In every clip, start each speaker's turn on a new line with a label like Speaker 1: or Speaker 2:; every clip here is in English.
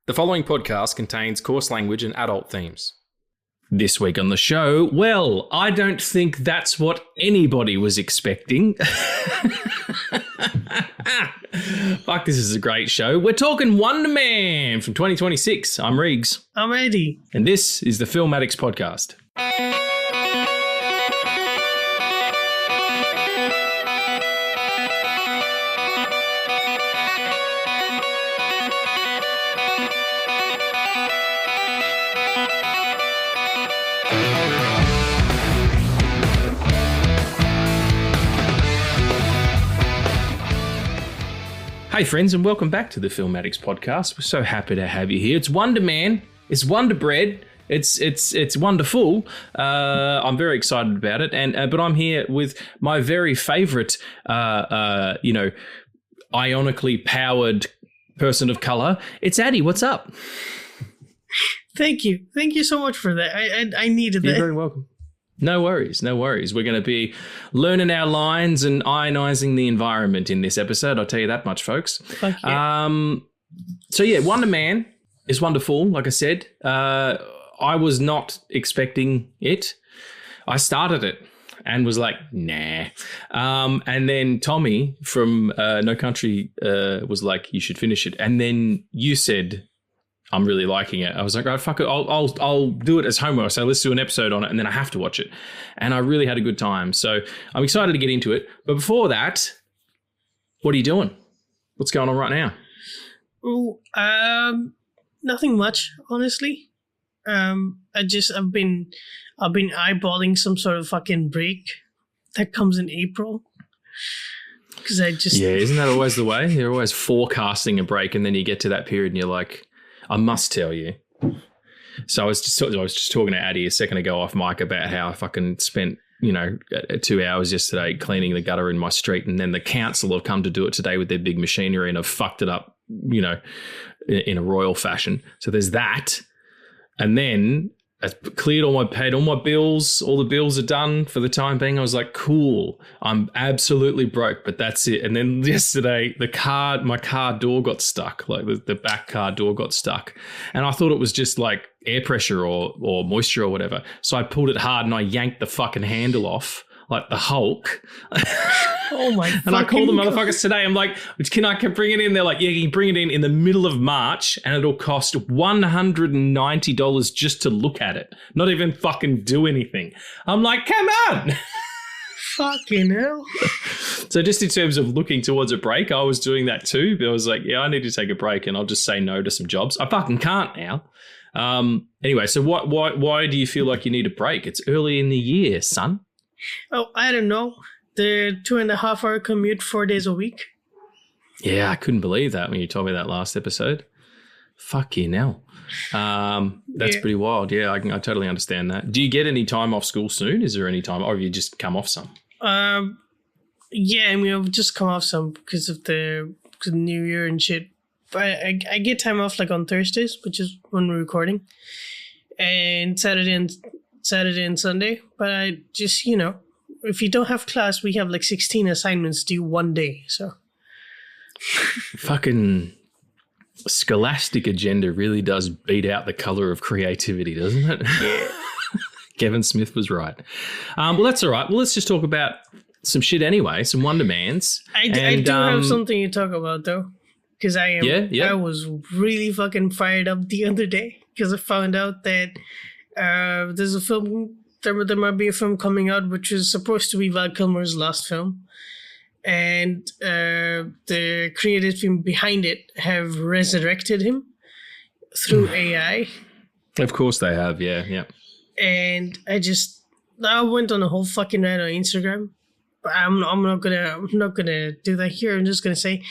Speaker 1: The following podcast contains coarse language and adult themes. This week on the show, well, I don't think that's what anybody was expecting. Fuck, this is a great show. We're talking Wonder Man from 2026. I'm Riggs.
Speaker 2: I'm Eddie.
Speaker 1: And this is the Film Addicts podcast. Hey friends, and welcome back to the Film Addicts podcast. We're so happy to have you here. It's Wonder Man. It's Wonder Bread. It's wonderful. I'm very excited about it. But I'm here with my very favourite, ionically powered person of colour. It's Addie. What's up?
Speaker 2: Thank you. Thank you so much for that. I needed that.
Speaker 1: You're very welcome. No worries, no worries. We're going to be learning our lines and ionising the environment in this episode. I'll tell you that much, folks.
Speaker 2: Fuck yeah.
Speaker 1: So yeah, Wonder Man is wonderful. Like I said, I was not expecting it. I started it and was like, nah. And then Tommy from No Country was like, you should finish it. And then you said, I'm really liking it. I was like, right, fuck it. I'll do it as homework. So let's do an episode on it, and then I have to watch it. And I really had a good time. So I'm excited to get into it. But before that, what are you doing? What's going on right now?
Speaker 2: Oh, nothing much, honestly. I've been eyeballing some sort of fucking break that comes in April. Because
Speaker 1: isn't that always the way? You're always forecasting a break, and then you get to that period, and you're like, I must tell you. So I was just talking to Addie a second ago off mic about how I fucking spent, 2 hours yesterday cleaning the gutter in my street, and then the council have come to do it today with their big machinery and have fucked it up, in a royal fashion. So there's that. And then I paid all my bills. All the bills are done for the time being. I was like, cool. I'm absolutely broke, but that's it. And then yesterday, my car door got stuck. Like the back car door got stuck. And I thought it was just like air pressure or moisture or whatever. So I pulled it hard and I yanked the fucking handle off like the Hulk.
Speaker 2: Oh my
Speaker 1: And I called the motherfuckers today. I'm like, can I bring it in? They're like, yeah, you can bring it in the middle of March and it'll cost $190 just to look at it. Not even fucking do anything. I'm like, come on.
Speaker 2: Fucking hell.
Speaker 1: So just in terms of looking towards a break, I was doing that too. But I was like, yeah, I need to take a break and I'll just say no to some jobs. I fucking can't now. Anyway, so why do you feel like you need a break? It's early in the year, son.
Speaker 2: Oh, I don't know. The 2.5 hour commute 4 days a week.
Speaker 1: Yeah, I couldn't believe that when you told me that last episode. Fuck you now. That's pretty wild. Yeah, I totally understand that. Do you get any time off school soon? Is there any time, or have you just come off some?
Speaker 2: Yeah, I mean, I've just come off some because of the New Year and shit. But I get time off like on Thursdays, which is when we're recording, and Saturday and Sunday. But I just, if you don't have class, we have like 16 assignments due one day. So
Speaker 1: fucking scholastic agenda really does beat out the color of creativity, doesn't it?
Speaker 2: Yeah.
Speaker 1: Kevin Smith was right. Well, that's all right. Well, let's just talk about some shit anyway, some Wonder Mans.
Speaker 2: I do have something to talk about though, because I was really fucking fired up the other day because I found out that there's a film. There might be a film coming out which is supposed to be Val Kilmer's last film, and the creative team behind it have resurrected him through AI.
Speaker 1: Of course they have, yeah.
Speaker 2: And I went on a whole fucking rant on Instagram, but I'm not gonna do that here. I'm just gonna say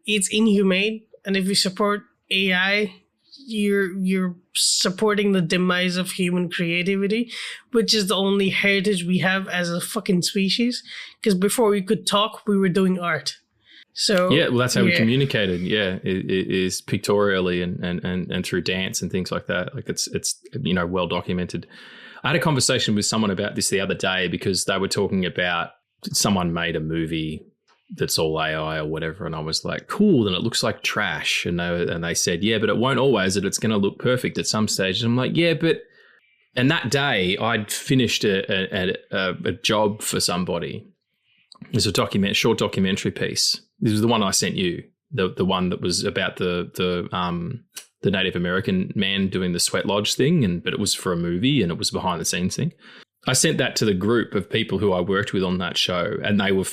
Speaker 2: it's inhumane, and if you support AI, you're supporting the demise of human creativity, which is the only heritage we have as a fucking species. Because before we could talk, we were doing art. So
Speaker 1: yeah, well, that's how we communicated. Yeah, it is pictorially and through dance and things like that. Like it's well documented. I had a conversation with someone about this the other day because they were talking about someone made a movie that's all AI or whatever. And I was like, cool, then it looks like trash. And they said, yeah, but it won't always, that it's going to look perfect at some stage. And I'm like, yeah, but, and that day I'd finished a job for somebody. It was a short documentary piece. This was the one I sent you, the one that was about the Native American man doing the sweat lodge thing, but it was for a movie and it was a behind the scenes thing. I sent that to the group of people who I worked with on that show, and they were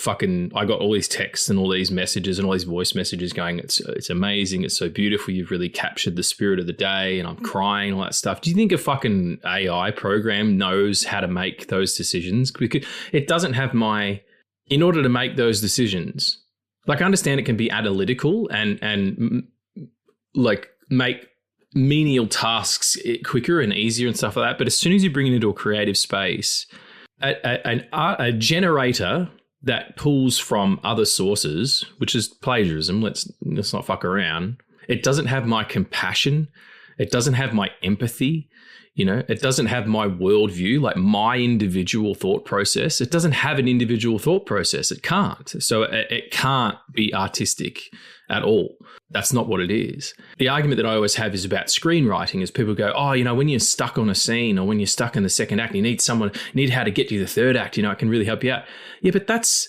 Speaker 1: I got all these texts and all these messages and all these voice messages going, it's amazing, it's so beautiful, you've really captured the spirit of the day, and I'm crying, all that stuff. Do you think a fucking AI program knows how to make those decisions? Because it doesn't have in order to make those decisions, like, I understand it can be analytical and like make menial tasks quicker and easier and stuff like that. But as soon as you bring it into a creative space, a generator that pulls from other sources, which is plagiarism, let's not fuck around. It doesn't have my compassion. It doesn't have my empathy. It doesn't have my worldview, like my individual thought process. It doesn't have an individual thought process. It can't. So it can't be artistic at all. That's not what it is. The argument that I always have is about screenwriting, is people go, oh, when you're stuck on a scene or when you're stuck in the second act, you need how to get to the third act, it can really help you out. Yeah, but that's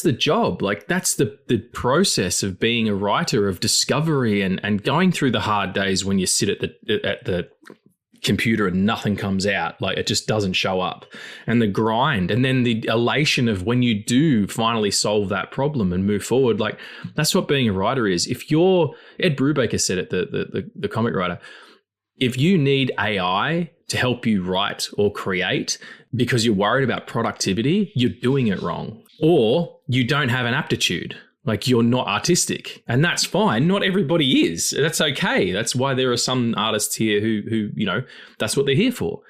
Speaker 1: the job. Like, that's the process of being a writer, of discovery and going through the hard days when you sit at the computer and nothing comes out, like it just doesn't show up, and the grind, and then the elation of when you do finally solve that problem and move forward. Like, that's what being a writer is. If you're, Ed Brubaker said it, the comic writer, if you need AI to help you write or create because you're worried about productivity, you're doing it wrong, or you don't have an aptitude. Like, you're not artistic, and that's fine. Not everybody is. That's okay. That's why there are some artists here who that's what they're here for.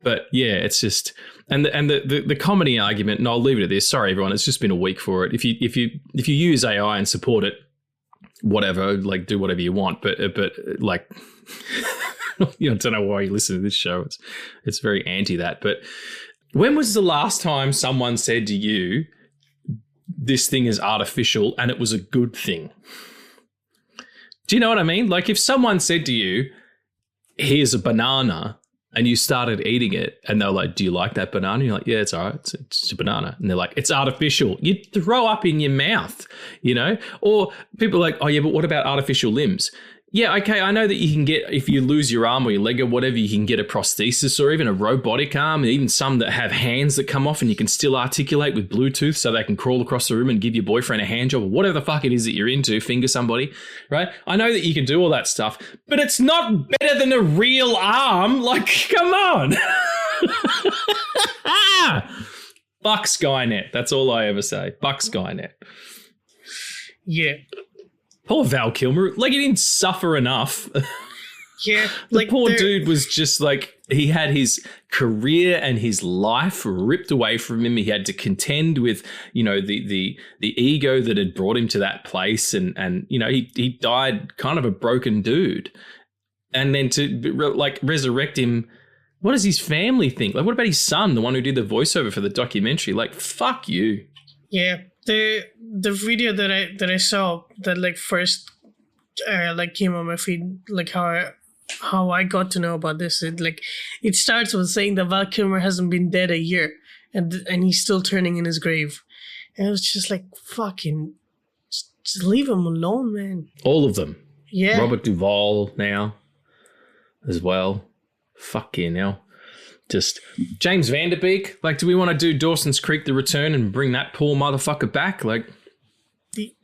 Speaker 1: But yeah, it's just, and the comedy argument, and I'll leave it at this. Sorry, everyone. It's just been a week for it. If you use AI and support it, whatever, like, do whatever you want. But like, I don't know why you listen to this show. It's very anti that. But when was the last time someone said to you, this thing is artificial, and it was a good thing? Do you know what I mean? Like, if someone said to you, here's a banana, and you started eating it, and they're like, do you like that banana? You're like, yeah, it's all right. It's a banana. And they're like, it's artificial. You'd throw up in your mouth, Or people are like, oh yeah, but what about artificial limbs? Yeah, okay, I know that you can get, if you lose your arm or your leg or whatever, you can get a prosthesis or even a robotic arm, and even some that have hands that come off and you can still articulate with Bluetooth so they can crawl across the room and give your boyfriend a hand job or whatever the fuck it is that you're into, finger somebody, right? I know that you can do all that stuff, but it's not better than a real arm. Like, come on. Fuck Skynet. That's all I ever say. Fuck Skynet.
Speaker 2: Yeah.
Speaker 1: Poor Val Kilmer. Like, he didn't suffer enough.
Speaker 2: Yeah.
Speaker 1: The poor dude was just like, he had his career and his life ripped away from him. He had to contend with, the ego that had brought him to that place. And he died kind of a broken dude. And then to resurrect him, what does his family think? Like, what about his son, the one who did the voiceover for the documentary? Like, fuck you.
Speaker 2: Yeah. The video that I saw that first came on my feed, like how I got to know about this, it starts with saying that Val Kilmer hasn't been dead a year and he's still turning in his grave, and it was just like, fucking just leave him alone, man. All
Speaker 1: of them.
Speaker 2: Yeah.
Speaker 1: Robert Duvall now as well. Fucking hell. Just James Van Der Beek. Like, do we want to do Dawson's Creek: The Return and bring that poor motherfucker back? Like,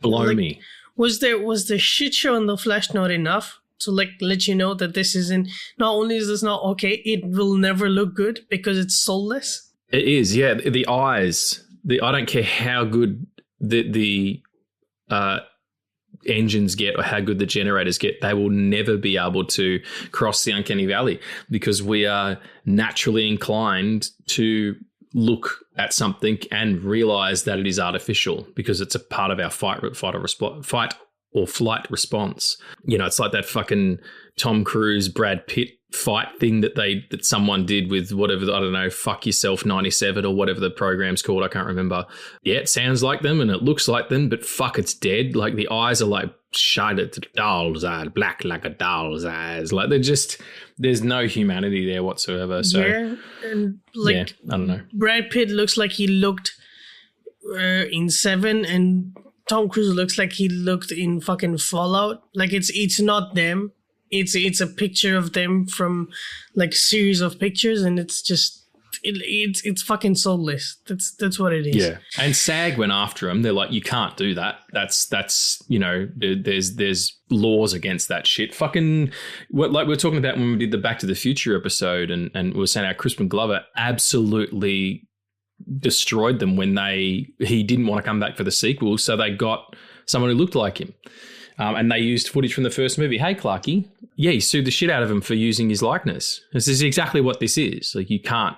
Speaker 1: blow me.
Speaker 2: Was the shit show in The Flash not enough to let you know that this isn't? Not only is this not okay, it will never look good because it's soulless.
Speaker 1: It is, yeah. The eyes. I don't care how good the engines get or how good the generators get, they will never be able to cross the uncanny valley because we are naturally inclined to look at something and realize that it is artificial because it's a part of our fight or flight response. You know, it's like that fucking Tom Cruise, Brad Pitt fight thing that someone did with whatever, I don't know, Fuck Yourself 97 or whatever the program's called. I can't remember. Yeah, it sounds like them and it looks like them, but fuck, it's dead. Like the eyes are like shaded to doll's eyes, black like a doll's eyes. Like they're just, there's no humanity there whatsoever. So
Speaker 2: yeah, and like,
Speaker 1: yeah, I don't know.
Speaker 2: Brad Pitt looks like he looked in Seven, and Tom Cruise looks like he looked in fucking Fallout. Like it's not them. It's a picture of them from like a series of pictures, and it's just it's fucking soulless. That's what it is.
Speaker 1: Yeah, and SAG went after him. They're like, you can't do that. That's you know, there's laws against that shit. Fucking like we were talking about when we did the Back to the Future episode, and we were saying how Crispin Glover absolutely destroyed them when he didn't want to come back for the sequel, so they got someone who looked like him. And they used footage from the first movie. Hey, Clarky. Yeah, he sued the shit out of him for using his likeness. This is exactly what this is. Like you can't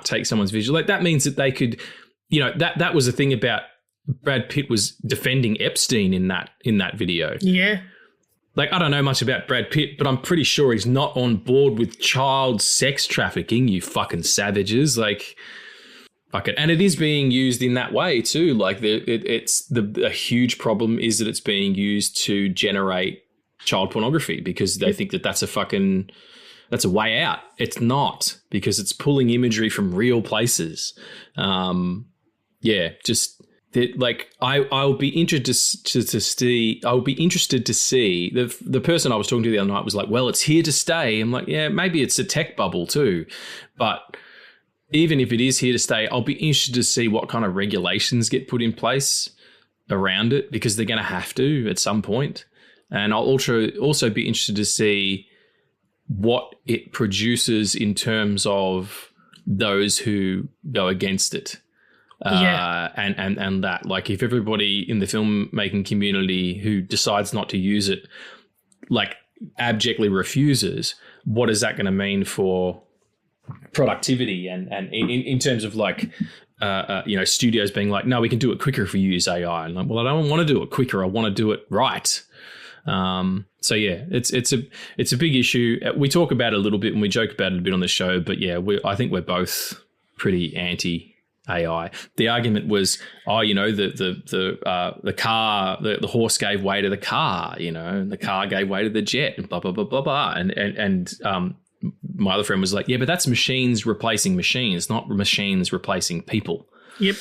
Speaker 1: take someone's visual. Like that means that they could, you know, that was the thing about Brad Pitt was defending Epstein in that video.
Speaker 2: Yeah.
Speaker 1: Like I don't know much about Brad Pitt, but I'm pretty sure he's not on board with child sex trafficking, you fucking savages. Like fuck it. And it is being used in that way too. Like a huge problem is that it's being used to generate child pornography because they think that that's a way out. It's not, because it's pulling imagery from real places. Yeah, just like I'll be interested to see. I'll be interested to see the person I was talking to the other night was like, well, it's here to stay. I'm like, yeah, maybe it's a tech bubble too, but even if it is here to stay, I'll be interested to see what kind of regulations get put in place around it, because they're going to have to at some point. And I'll also be interested to see what it produces in terms of those who go against it. And that, like, if everybody in the filmmaking community who decides not to use it, like, abjectly refuses, what is that going to mean for productivity and in terms of like you know, studios being like, no, we can do it quicker if we use AI. And like, well, I don't want to do it quicker. I want to do it right. So yeah, it's a big issue. We talk about it a little bit and we joke about it a bit on the show, but yeah, I think we're both pretty anti AI. The argument was, oh, you know, the car, the horse gave way to the car, you know, and the car gave way to the jet, and blah blah blah blah blah, and my other friend was like, yeah, but that's machines replacing machines, not machines replacing people.
Speaker 2: Yep.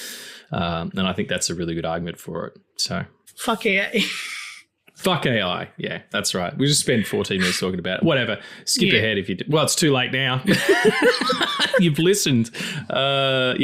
Speaker 1: And I think that's a really good argument for it. So
Speaker 2: fuck AI.
Speaker 1: Fuck AI. Yeah, that's right. We just spent 14 minutes talking about it. Whatever. Skip ahead if you do. Well, it's too late now. You've listened. No.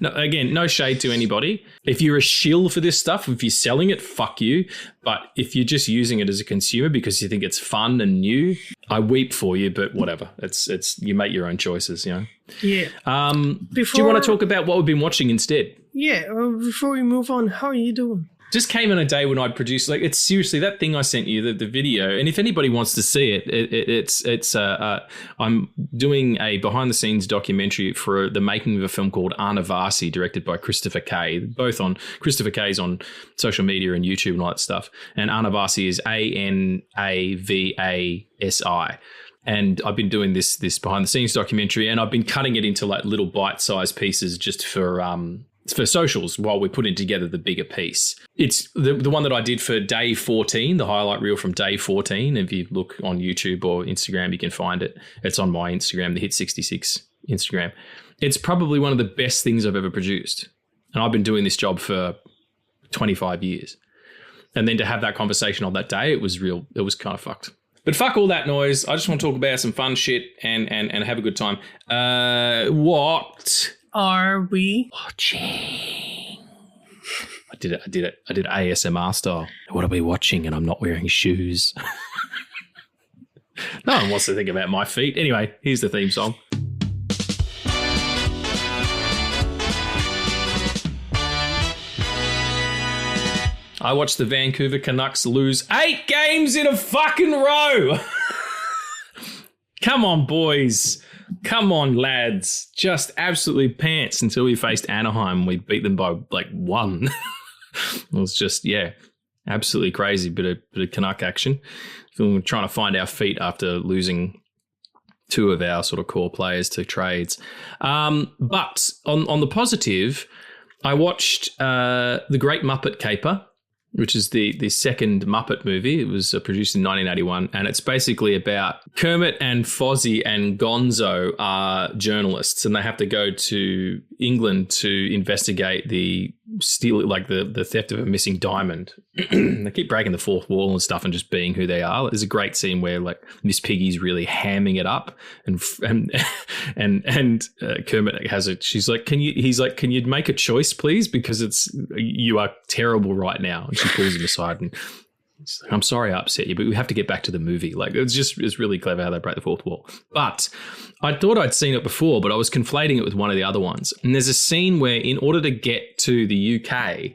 Speaker 1: Again, no shade to anybody. If you're a shill for this stuff, if you're selling it, fuck you. But if you're just using it as a consumer because you think it's fun and new, I weep for you, but whatever. It's you make your own choices, you know?
Speaker 2: Yeah.
Speaker 1: Do you want to talk about what we've been watching instead?
Speaker 2: Yeah. Before we move on, how are you doing?
Speaker 1: Just came in a day when I'd produced, like, it's seriously that thing I sent you, the video. And if anybody wants to see it, I'm doing a behind the scenes documentary for the making of a film called Anavasi, directed by Christopher Kay. Both on Christopher Kay's on social media and YouTube and all that stuff. And Anavasi is Anavasi. And I've been doing this behind the scenes documentary, and I've been cutting it into like little bite sized pieces just for socials while we're putting together the bigger piece. It's the one that I did for day 14, the highlight reel from day 14. If you look on YouTube or Instagram, you can find it. It's on my Instagram, the Hit66 Instagram. It's probably one of the best things I've ever produced. And I've been doing this job for 25 years. And then to have that conversation on that day, it was kind of fucked. But fuck all that noise. I just want to talk about some fun shit and have a good time. What
Speaker 2: are we
Speaker 1: watching? I did it. I did ASMR style. What are we watching? And I'm not wearing shoes. No one wants to think about my feet. Anyway, here's the theme song. I watched the Vancouver Canucks lose 8 games in a fucking row. Come on, boys. Come on, lads. Just absolutely pants until we faced Anaheim. We beat them by like 1. It was just, yeah. Absolutely crazy. Bit of Canuck action. We're trying to find our feet after losing two of our sort of core players to trades. But on the positive, I watched The Great Muppet Caper, which is the second Muppet movie. It was produced in 1981, and it's basically about Kermit and Fozzie and Gonzo are journalists, and they have to go to England to investigate the theft of a missing diamond. They keep breaking the fourth wall and stuff and just being who they are. There's a great scene where like Miss Piggy's really hamming it up, and Kermit has it. She's like, he's like, can you make a choice, please? Because you are terrible right now. And she pulls him aside and he's like, I'm sorry I upset you, but we have to get back to the movie. Like it's really clever how they break the fourth wall. But I thought I'd seen it before, but I was conflating it with one of the other ones. And there's a scene where in order to get to the UK,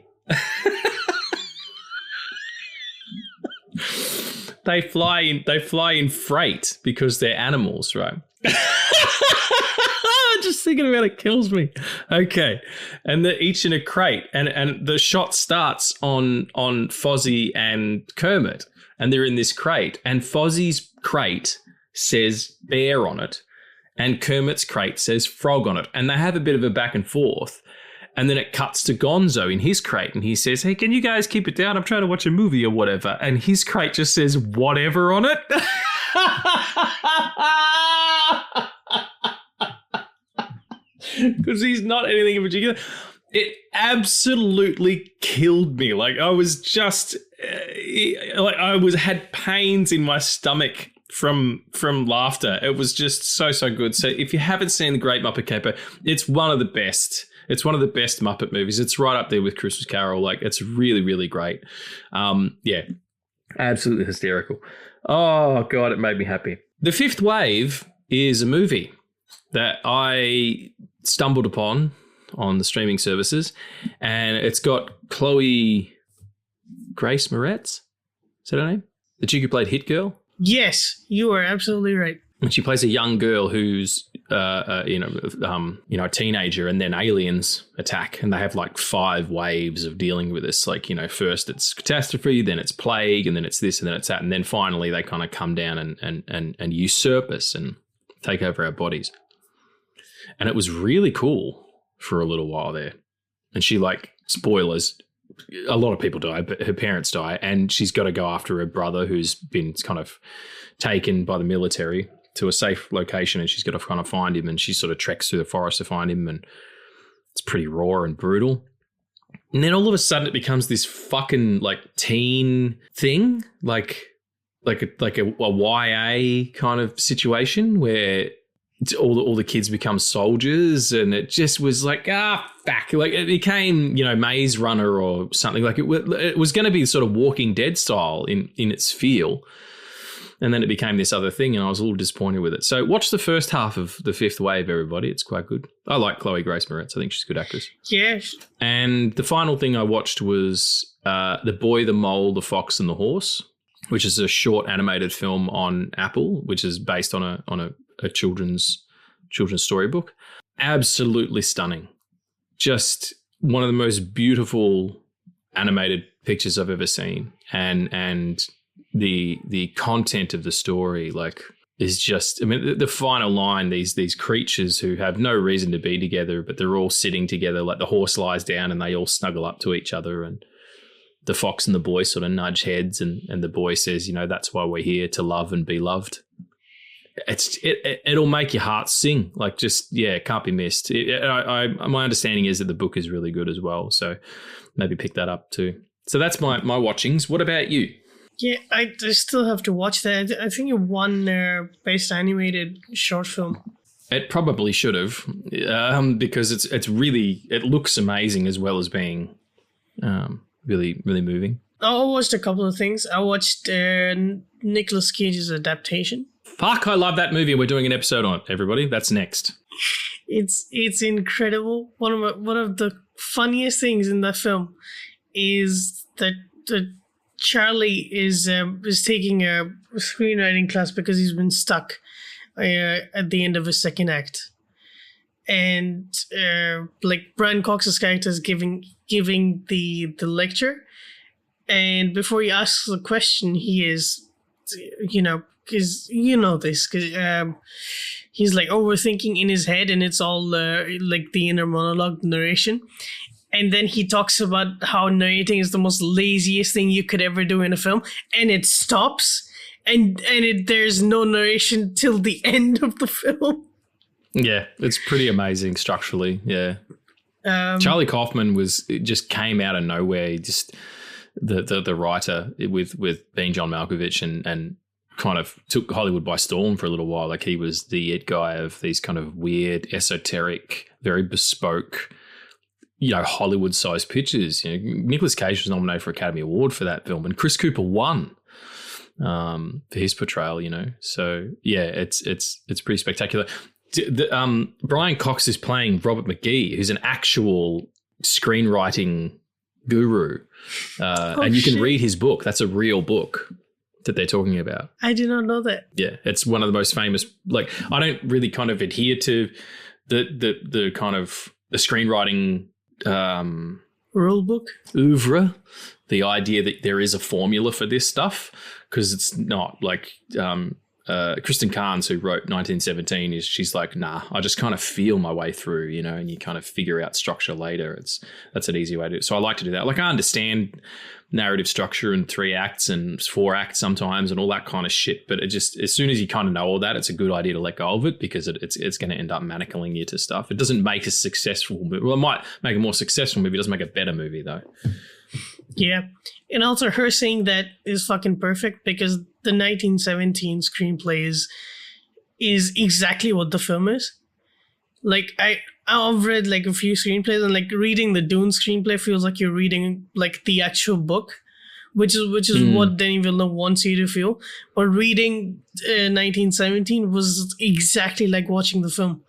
Speaker 1: they fly in freight because they're animals, right? Just thinking about it kills me. Okay. And they're each in a crate, and the shot starts on Fozzie and Kermit, and they're in this crate, and Fozzie's crate says bear on it, and Kermit's crate says frog on it, and they have a bit of a back and forth. And then it cuts to Gonzo in his crate, and he says, hey, can you guys keep it down? I'm trying to watch a movie or whatever. And his crate just says whatever on it. Because he's not anything in particular. It absolutely killed me. Like I was just had pains in my stomach from laughter. It was just so good. So if you haven't seen The Great Muppet Caper, it's one of the best. It's one of the best Muppet movies. It's right up there with Christmas Carol. Like it's really, really great. Yeah, absolutely hysterical. Oh God, it made me happy. The Fifth Wave is a movie that I stumbled upon on the streaming services, and it's got Chloe Grace Moretz. Is that her name? The chick who played Hit Girl?
Speaker 2: Yes, you are absolutely right. And
Speaker 1: she plays a young girl who's, a teenager, and then aliens attack, and they have like 5 waves of dealing with this. Like, first it's catastrophe, then it's plague, and then it's this, and then it's that, and then finally they kind of come down and usurp us and take over our bodies. And it was really cool for a little while there. And she, like, spoilers, a lot of people die, but her parents die, and she's got to go after her brother who's been kind of taken by the military to a safe location, and she's got to kind of find him, and she sort of treks through the forest to find him, and it's pretty raw and brutal. And then all of a sudden it becomes this fucking, like, teen thing, like a YA kind of situation where all the kids become soldiers, and it just was like, fuck. Like it became, Maze Runner or something. Like it was going to be sort of Walking Dead style in its feel. And then it became this other thing, and I was a little disappointed with it. So watch the first half of The Fifth Wave, everybody. It's quite good. I like Chloe Grace Moretz. I think she's a good actress.
Speaker 2: Yes. And
Speaker 1: the final thing I watched was The Boy, the Mole, the Fox and the Horse, which is a short animated film on Apple, which is based on a children's storybook. Absolutely stunning. Just one of the most beautiful animated pictures I've ever seen. And the content of the story, like, is just, I mean, the final line, these creatures who have no reason to be together, but they're all sitting together, like the horse lies down and they all snuggle up to each other, and the fox and the boy sort of nudge heads, and the boy says, that's why we're here, to love and be loved. It'll make your heart sing. Like, just, it can't be missed. My understanding is that the book is really good as well, so maybe pick that up too. So that's my watchings. What about you?
Speaker 2: Yeah, I still have to watch that. I think it won Best Animated Short Film.
Speaker 1: It probably should have, because it looks amazing as well as being really, really moving.
Speaker 2: I watched a couple of things. I watched Nicolas Cage's adaptation.
Speaker 1: Fuck, I love that movie. We're doing an episode on it, everybody. That's next.
Speaker 2: It's incredible. One of the funniest things in that film is that Charlie is taking a screenwriting class because he's been stuck at the end of his second act, and like Brian Cox's character is giving the lecture, And before he asks the question, he is, because this, because he's like overthinking in his head, and it's all like the inner monologue narration. And then he talks about how narrating is the most laziest thing you could ever do in a film, and it stops, and there's no narration till the end of the film.
Speaker 1: Yeah, it's pretty amazing structurally. Yeah, Charlie Kaufman just came out of nowhere. He just the writer with being John Malkovich and kind of took Hollywood by storm for a little while. Like he was the it guy of these kind of weird, esoteric, very bespoke, Hollywood-sized pictures. Nicolas Cage was nominated for Academy Award for that film, and Chris Cooper won for his portrayal. So yeah, it's pretty spectacular. Brian Cox is playing Robert McGee, who's an actual screenwriting guru, and you can read his book. That's a real book that they're talking about.
Speaker 2: I did not know that.
Speaker 1: Yeah, it's one of the most famous. Like, I don't really kind of adhere to the kind of the screenwriting
Speaker 2: rule book
Speaker 1: oeuvre, the idea that there is a formula for this stuff, because it's not like Kristen Carnes, who wrote 1917, she's like, nah, I just kind of feel my way through, and you kind of figure out structure later. That's an easy way to do it. So I like to do that. Like, I understand narrative structure and 3 acts and 4 acts sometimes and all that kind of shit, but it just, as soon as you kind of know all that, it's a good idea to let go of it, because it's going to end up manacling you to stuff. It doesn't make a successful movie. Well, it might make a more successful movie. It doesn't make a better movie though.
Speaker 2: Yeah. And also her saying that is fucking perfect, because the 1917 screenplay is exactly what the film is. Like, I've read like a few screenplays, and like reading the Dune screenplay feels like you're reading like the actual book, which is what Denis Villeneuve wants you to feel. But reading 1917 was exactly like watching the film,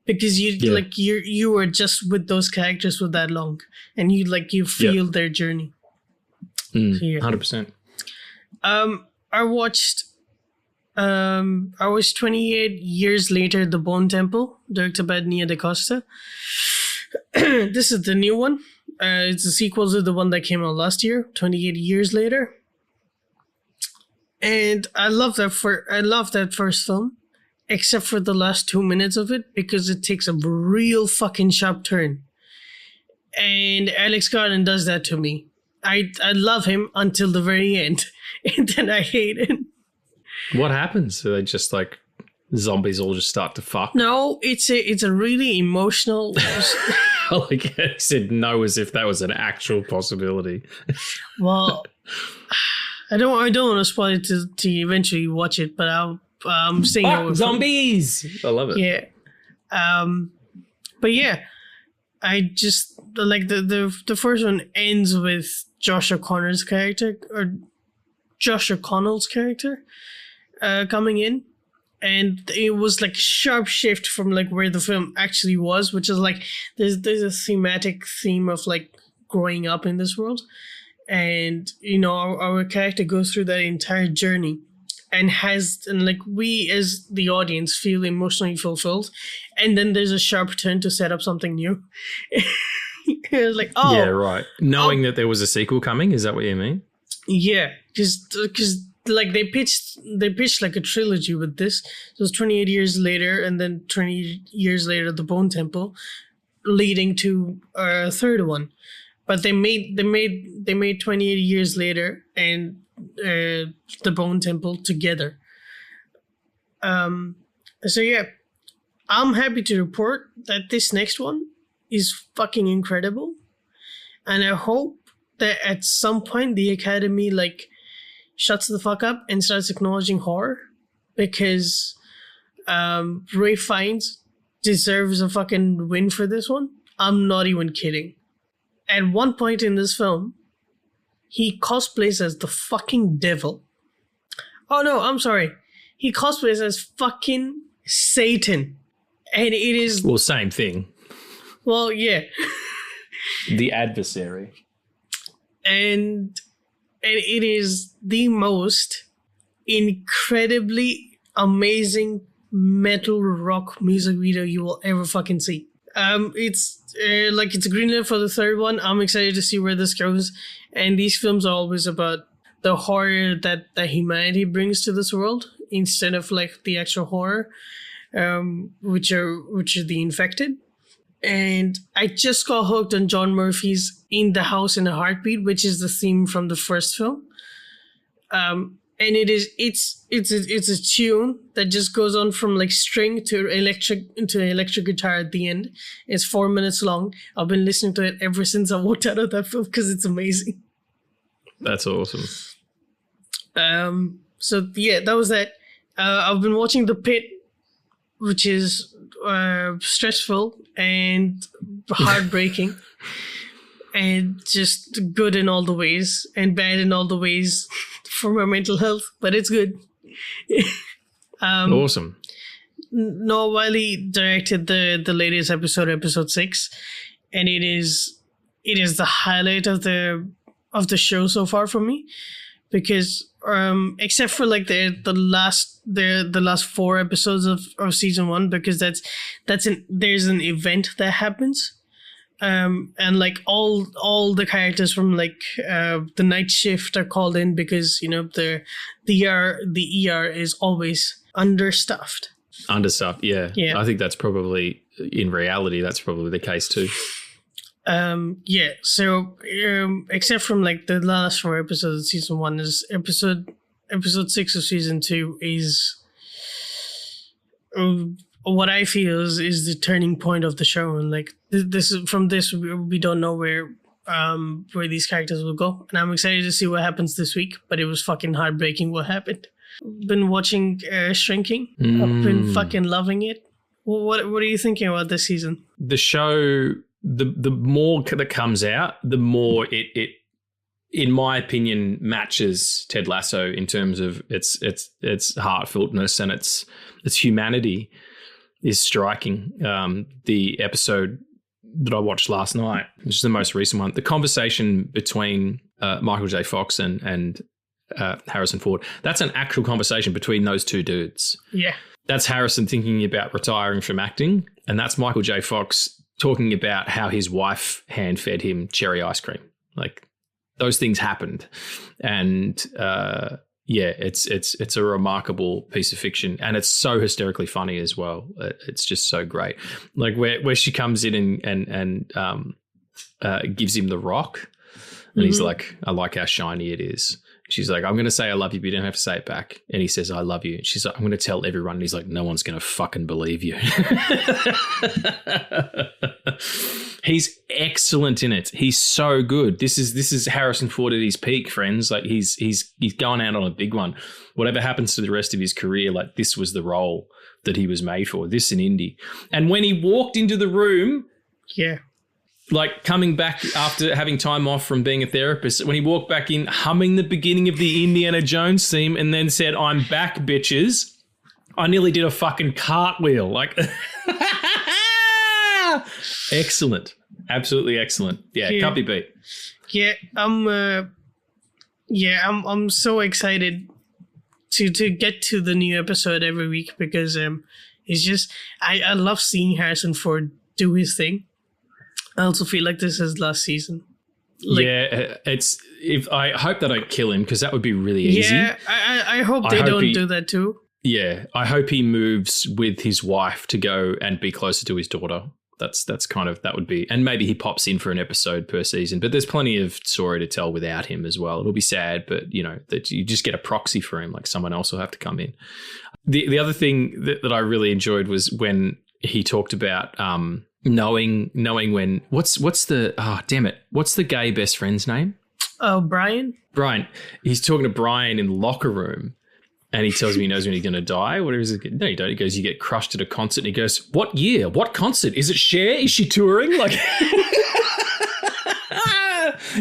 Speaker 2: because you were just with those characters for that long, and you feel their journey.
Speaker 1: 100%.
Speaker 2: I watched 28 Years Later, The Bone Temple, directed by Nia DaCosta. This is the new one. It's a sequel to the one that came out last year, 28 Years Later. And I love that first film, except for the last 2 minutes of it, because it takes a real fucking sharp turn. And Alex Garland does that to me. I love him until the very end, and then I hate him.
Speaker 1: What happens? So they just like zombies all just start to fuck?
Speaker 2: No, it's a really emotional.
Speaker 1: Like I said, no, as if that was an actual possibility.
Speaker 2: Well, I don't want to spoil it to eventually watch it, but I'm saying
Speaker 1: fuck zombies. I love it.
Speaker 2: Yeah, but yeah, I just like the first one ends with Josh O'Connor's character, or Josh O'Connell's character, coming in, and it was like a sharp shift from like where the film actually was, which is like there's a thematic theme of like growing up in this world, and our character goes through that entire journey, and like we as the audience feel emotionally fulfilled, and then there's a sharp turn to set up something new. It's like, oh
Speaker 1: yeah, right, knowing that there was a sequel coming. Is that what you mean?
Speaker 2: Yeah, because like they pitched like a trilogy with this. So it was 28 Years Later, and then 20 years later, The Bone Temple, leading to a third one. But they made 28 Years Later and The Bone Temple together. So yeah, I'm happy to report that this next one is fucking incredible, and I hope that at some point the Academy like shuts the fuck up and starts acknowledging horror, because Ray Fiennes deserves a fucking win for this one. I'm not even kidding. At one point in this film, he cosplays as the fucking devil. Oh no, I'm sorry. He cosplays as fucking Satan. And it is...
Speaker 1: Well, same thing.
Speaker 2: Well, yeah.
Speaker 1: The adversary.
Speaker 2: And it is the most incredibly amazing metal rock music video you will ever fucking see. It's it's greenlit for the third one. I'm excited to see where this goes. And these films are always about the horror that humanity brings to this world instead of like the actual horror, which are the infected. And I just got hooked on John Murphy's "In the House in a Heartbeat," which is the theme from the first film. And it's a tune that just goes on from like string to electric guitar at the end. It's 4 minutes long. I've been listening to it ever since I walked out of that film because it's amazing.
Speaker 1: That's awesome.
Speaker 2: So yeah, that was that. I've been watching The Pit, which is stressful and heartbreaking. And just good in all the ways and bad in all the ways for my mental health, but it's good.
Speaker 1: Awesome.
Speaker 2: Noah Wiley directed the latest episode 6, and it is the highlight of the show so far for me, because except for like the last 4 episodes of season 1, because there's an event that happens. And like all the characters from like the night shift are called in because the ER is always understaffed.
Speaker 1: Yeah. I think that's probably in reality that's probably the case too. Yeah. So except from like the last 4 episodes of season 1, is episode 6 of season 2 is what I feel is the turning point of the show, and like this we don't know where these characters will go, and I'm excited to see what happens this week. But it was fucking heartbreaking what happened. Been watching Shrinking. I've been fucking loving it. What are you thinking about this season? The show, the more that comes out, the more it in my opinion matches Ted Lasso in terms of its heartfeltness and its humanity. Is striking. The episode that I watched last night, which is the most recent one, the conversation between Michael J. Fox and Harrison Ford, that's an actual conversation between those two dudes.
Speaker 2: Yeah.
Speaker 1: That's Harrison thinking about retiring from acting, and that's Michael J. Fox talking about how his wife hand-fed him cherry ice cream. Like, those things happened. And yeah, it's a remarkable piece of fiction, and it's so hysterically funny as well. It's just so great. Like where she comes in and gives him the rock, and he's like, "I like how shiny it is." She's like, "I'm going to say I love you, but you don't have to say it back." And he says, "I love you." And she's like, "I'm going to tell everyone." And he's like, "No one's going to fucking believe you." He's excellent in it. He's so good. This is Harrison Ford at his peak, friends. Like he's going out on a big one. Whatever happens to the rest of his career, like this was the role that he was made for. This and Indy. And when he walked into the room,
Speaker 2: yeah,
Speaker 1: like coming back after having time off from being a therapist, when he walked back in humming the beginning of the Indiana Jones theme and then said, "I'm back, bitches," I nearly did a fucking cartwheel. Like, excellent. Absolutely excellent. Yeah, can't be beat.
Speaker 2: Yeah, I'm so excited to get to the new episode every week because it's just I love seeing Harrison Ford do his thing. I also feel like this is last season. Like,
Speaker 1: yeah, I hope they don't kill him because that would be really easy.
Speaker 2: Yeah, I hope they don't do that too.
Speaker 1: Yeah, I hope he moves with his wife to go and be closer to his daughter. That's kind of, that would be, and maybe he pops in for an episode per season, but there's plenty of story to tell without him as well. It'll be sad, but that you just get a proxy for him, like someone else will have to come in. The other thing that I really enjoyed was when he talked about knowing when what's the gay best friend's name?
Speaker 2: Oh, Brian.
Speaker 1: He's talking to Brian in the locker room. And he tells me he knows when he's going to die. What is it? No, you don't. He goes, "You get crushed at a concert." And he goes, "What year? What concert? Is it Cher? Is she touring?" Like,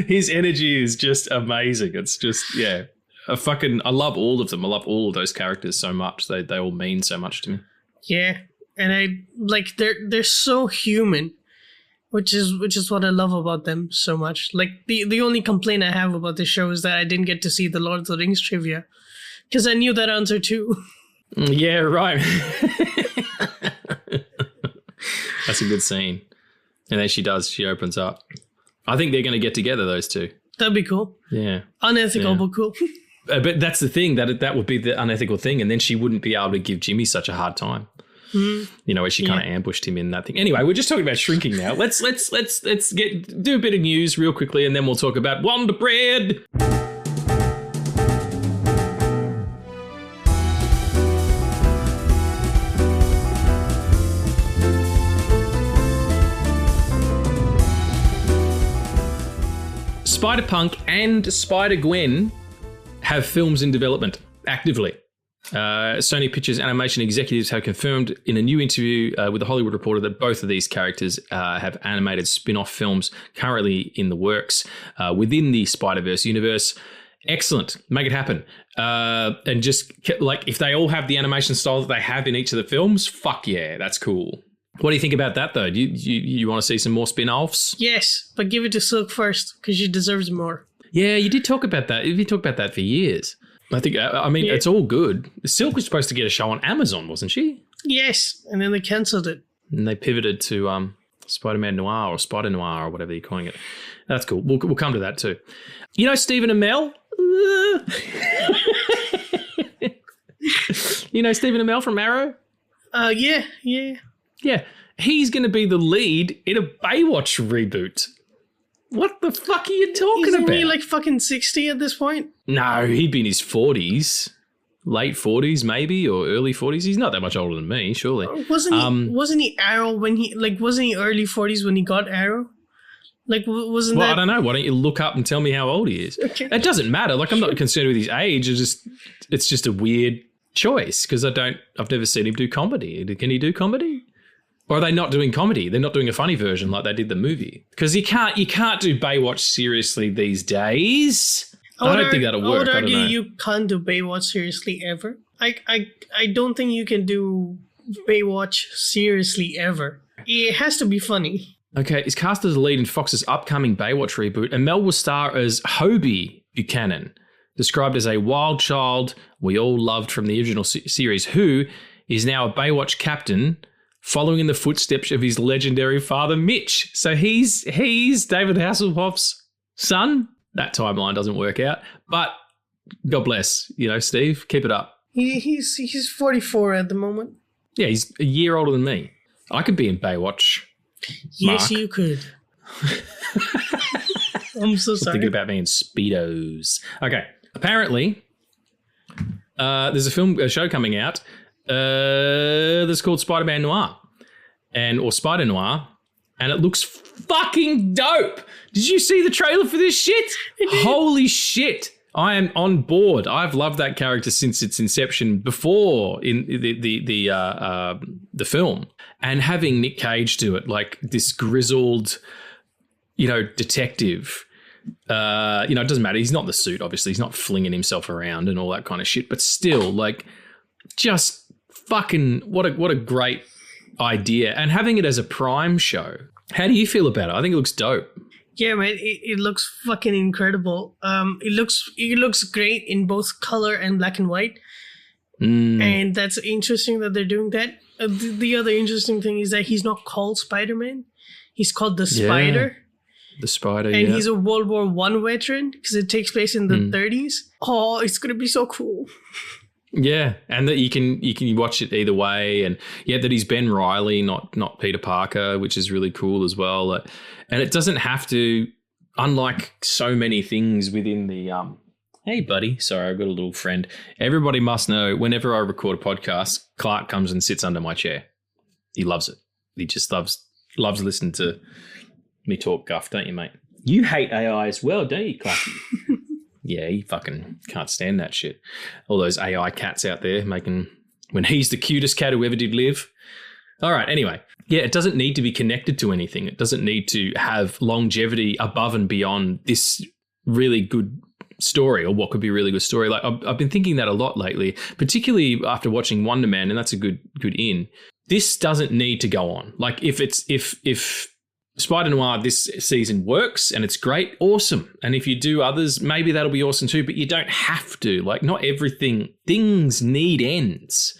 Speaker 1: his energy is just amazing. It's just, yeah. I love all of them. I love all of those characters so much. They all mean so much to me.
Speaker 2: Yeah. And I like, they're so human, which is what I love about them so much. Like the only complaint I have about the show is that I didn't get to see the Lord of the Rings trivia. Because I knew that answer too.
Speaker 1: Yeah, right. That's a good scene. And then she opens up. I think they're going to get together, those two.
Speaker 2: That'd be cool.
Speaker 1: Yeah.
Speaker 2: Unethical, but cool.
Speaker 1: But that's the thing, that would be the unethical thing. And then she wouldn't be able to give Jimmy such a hard time. Where she kind of ambushed him in that thing. Anyway, we're just talking about shrinking now. Let's do a bit of news real quickly, and then we'll talk about Wonder Bread. Spider-Punk and Spider-Gwen have films in development actively. Sony Pictures animation executives have confirmed in a new interview with The Hollywood Reporter that both of these characters have animated spin-off films currently in the works within the Spider-Verse universe. Excellent. Make it happen. And just like if they all have the animation style that they have in each of the films, fuck yeah, that's cool. What do you think about that, though? Do you want to see some more spin-offs?
Speaker 2: Yes, but give it to Silk first because she deserves more.
Speaker 1: Yeah, you did talk about that. You talked about that for years. I think, it's all good. Silk was supposed to get a show on Amazon, wasn't she?
Speaker 2: Yes, and then they cancelled it.
Speaker 1: And they pivoted to Spider-Man Noir or Spider Noir or whatever you're calling it. That's cool. We'll come to that too. You know Stephen Amell? You know Stephen Amell from Arrow?
Speaker 2: Yeah.
Speaker 1: Yeah. He's going to be the lead in a Baywatch reboot. What the fuck are you talking about?
Speaker 2: Isn't he like fucking 60 at this point?
Speaker 1: No, he'd be in his 40s. Late 40s maybe, or early 40s. He's not that much older than me, surely.
Speaker 2: Wasn't he Arrow when wasn't he early 40s when he got Arrow? Like, wasn't that...
Speaker 1: Well, I don't know. Why don't you look up and tell me how old he is?
Speaker 2: Okay.
Speaker 1: It doesn't matter. Like, I'm not concerned with his age. It's just a weird choice because I've never seen him do comedy. Can he do comedy? Or are they not doing comedy? They're not doing a funny version like they did the movie. Because you can't do Baywatch seriously these days. I don't think that'll work.
Speaker 2: I would argue you can't do Baywatch seriously ever. I don't think you can do Baywatch seriously ever. It has to be funny.
Speaker 1: Okay, he's cast as a lead in Fox's upcoming Baywatch reboot, and Mel will star as Hobie Buchanan, described as a wild child we all loved from the original series, who is now a Baywatch captain, following in the footsteps of his legendary father, Mitch. So he's David Hasselhoff's son. That timeline doesn't work out, but God bless, Steve, keep it up.
Speaker 2: He's 44 at the moment.
Speaker 1: Yeah, he's a year older than me. I could be in Baywatch.
Speaker 2: Yes,
Speaker 1: Mark.
Speaker 2: you could. I'm so sorry.
Speaker 1: Thinking about me in Speedos. Okay, apparently there's a show coming out that's called Spider-Man Noir or Spider Noir, and it looks fucking dope. Did you see the trailer for this shit? Holy shit. I am on board. I've loved that character since its inception before in the film. And having Nick Cage do it, like this grizzled, detective. It doesn't matter. He's not in the suit, obviously. He's not flinging himself around and all that kind of shit. But still, like, just fucking what a great idea. And having it as a Prime show. How do you feel about it? I think it looks dope.
Speaker 2: Yeah, man, it looks fucking incredible. It looks great in both color and black and white. And that's interesting that they're doing that. The other interesting thing is that he's not called Spider-Man. He's called the Spider.
Speaker 1: The Spider,
Speaker 2: and he's a World War I veteran because it takes place in the 30s. Oh, it's going to be so cool.
Speaker 1: Yeah, and that you can watch it either way, and that he's Ben Reilly, not Peter Parker, which is really cool as well. And it doesn't have to, unlike so many things within the hey buddy, sorry, I've got a little friend. Everybody must know whenever I record a podcast, Clark comes and sits under my chair. He loves it. He just loves listening to me talk guff, don't you, mate? You hate AI as well, don't you, Clarky? Yeah, he fucking can't stand that shit. All those AI cats out there when he's the cutest cat who ever did live. All right, anyway. Yeah, it doesn't need to be connected to anything. It doesn't need to have longevity above and beyond this really good story or what could be a really good story. Like I've been thinking that a lot lately, particularly after watching Wonder Man, and that's a good in. This doesn't need to go on. Like if Spider Noir this season works and it's great, awesome. And if you do others, maybe that'll be awesome too, but you don't have to. Like, not everything, things need ends.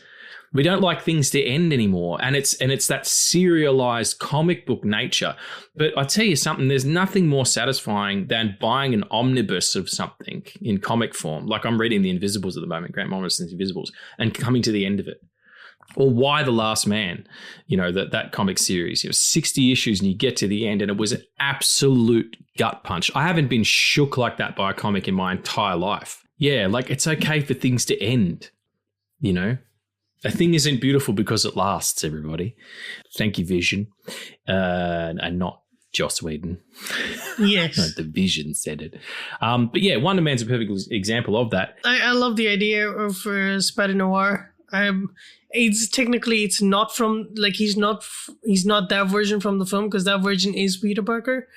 Speaker 1: We don't like things to end anymore. And it's that serialized comic book nature. But I tell you something, there's nothing more satisfying than buying an omnibus of something in comic form. Like I'm reading The Invisibles at the moment, Grant Morrison's Invisibles, and coming to the end of it. Or Why the Last Man, that comic series. 60 issues and you get to the end and it was an absolute gut punch. I haven't been shook like that by a comic in my entire life. Yeah, like it's okay for things to end, A thing isn't beautiful because it lasts, everybody. Thank you, Vision. And not Joss Whedon.
Speaker 2: Yes.
Speaker 1: The Vision said it. But yeah, Wonder Man's a perfect example of that.
Speaker 2: I love the idea of Spider Noir. It's not from, like, he's not that version from the film, because that version is Peter Parker.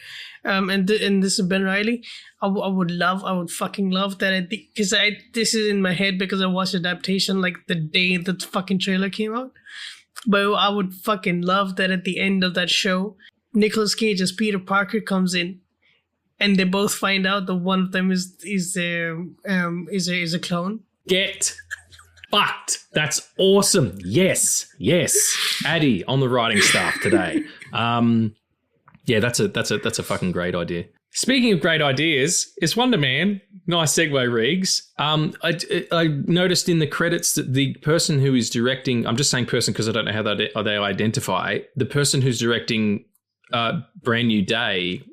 Speaker 2: And this is Ben Reilly. I would fucking love that, because this is in my head because I watched adaptation like the day the fucking trailer came out. But I would fucking love that at the end of that show, Nicolas Cage as Peter Parker comes in, and they both find out that one of them is a clone.
Speaker 1: Get fucked. That's awesome. Yes. Addy on the writing staff today. Yeah, that's a fucking great idea. Speaking of great ideas, it's Wonder Man. Nice segue, Riggs. I noticed in the credits that the person who is directing, I'm just saying person because I don't know how they identify, the person who's directing Brand New Day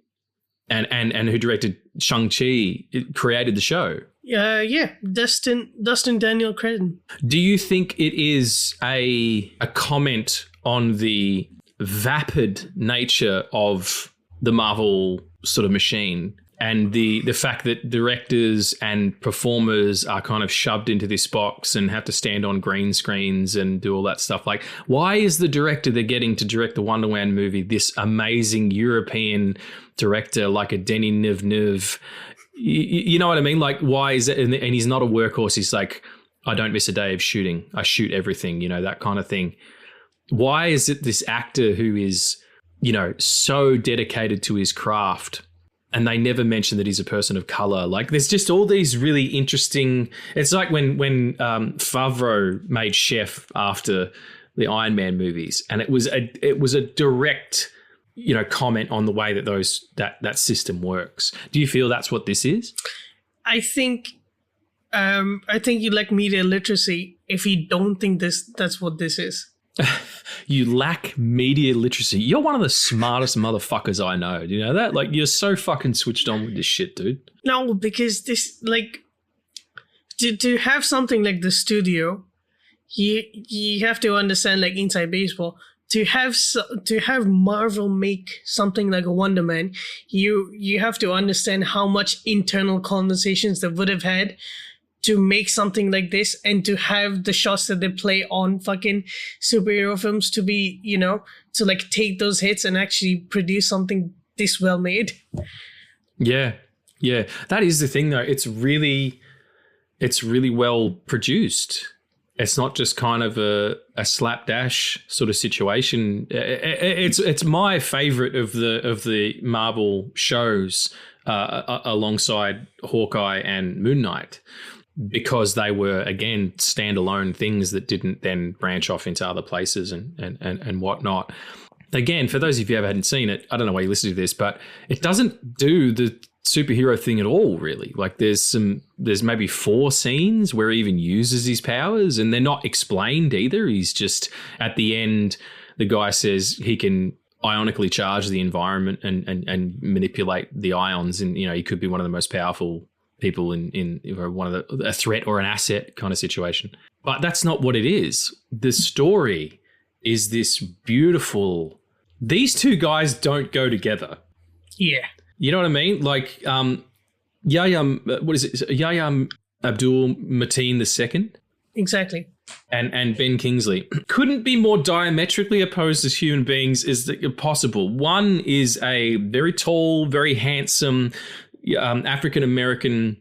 Speaker 1: and who directed Shang-Chi created the show.
Speaker 2: Yeah, Dustin Daniel Cretton.
Speaker 1: Do you think it is a comment on the vapid nature of the Marvel sort of machine and the fact that directors and performers are kind of shoved into this box and have to stand on green screens and do all that stuff? Like, why is the director they're getting to direct the Wonder Man movie this amazing European director like a Denis Villeneuve? You know what I mean? Like, why is it? And he's not a workhorse. He's like, I don't miss a day of shooting. I shoot everything, that kind of thing. Why is it this actor who is, so dedicated to his craft, and they never mention that he's a person of color? Like, there's just all these really interesting. It's like when Favreau made Chef after the Iron Man movies, and it was a direct, comment on the way that that system works. Do you feel that's what this is?
Speaker 2: I think you lack media literacy if you don't think that's what this is.
Speaker 1: You lack media literacy. You're one of the smartest motherfuckers I know. Do you know that? Like, you're so fucking switched on with this shit, dude.
Speaker 2: No, because this, like, to have something like the studio, you have to understand, like, inside baseball. To have Marvel make something like a Wonder Man, you have to understand how much internal conversations they would have had to make something like this, and to have the shots that they play on fucking superhero films to be, to like take those hits and actually produce something this well made. Yeah. That is the thing though. It's really well produced. It's not just kind of a slapdash sort of situation. It's my favorite of the Marvel shows, alongside Hawkeye and Moon Knight, because they were, again, standalone things that didn't then branch off into other places and whatnot. Again, for those of you who haven't seen it, I don't know why you listen to this, but it doesn't do the superhero thing at all, really. Like, there's maybe 4 scenes where he even uses his powers, and they're not explained either. He's just, at the end, the guy says he can ionically charge the environment and manipulate the ions, and he could be one of the most powerful people in one of a threat or an asset kind of situation. But that's not what it is. The story is this beautiful. These two guys don't go together. Yeah. You know what I mean? Like, Yahya Abdul Mateen II. Exactly. And Ben Kingsley couldn't be more diametrically opposed as human beings as possible. One is a very tall, very handsome African-American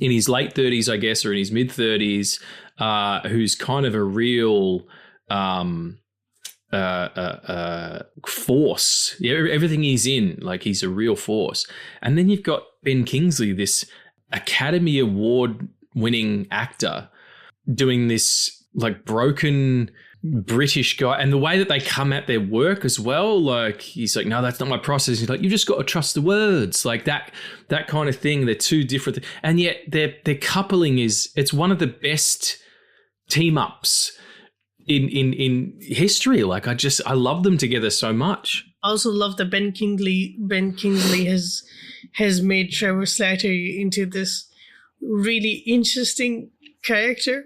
Speaker 2: in his late 30s, I guess, or in his mid-30s, who's kind of a real force. Everything he's in, like, he's a real force. And then you've got Ben Kingsley, this Academy Award winning actor, doing this
Speaker 1: like broken British guy, and the way that they come at their work as well. Like he's like, no, that's not my process. He's like, you just got to trust the words, like that kind of thing. They're two different, and yet their coupling it's one of the best team ups in history. Like I love them together so much.
Speaker 2: I also love that Ben Kingsley has made Trevor Slattery into this really interesting character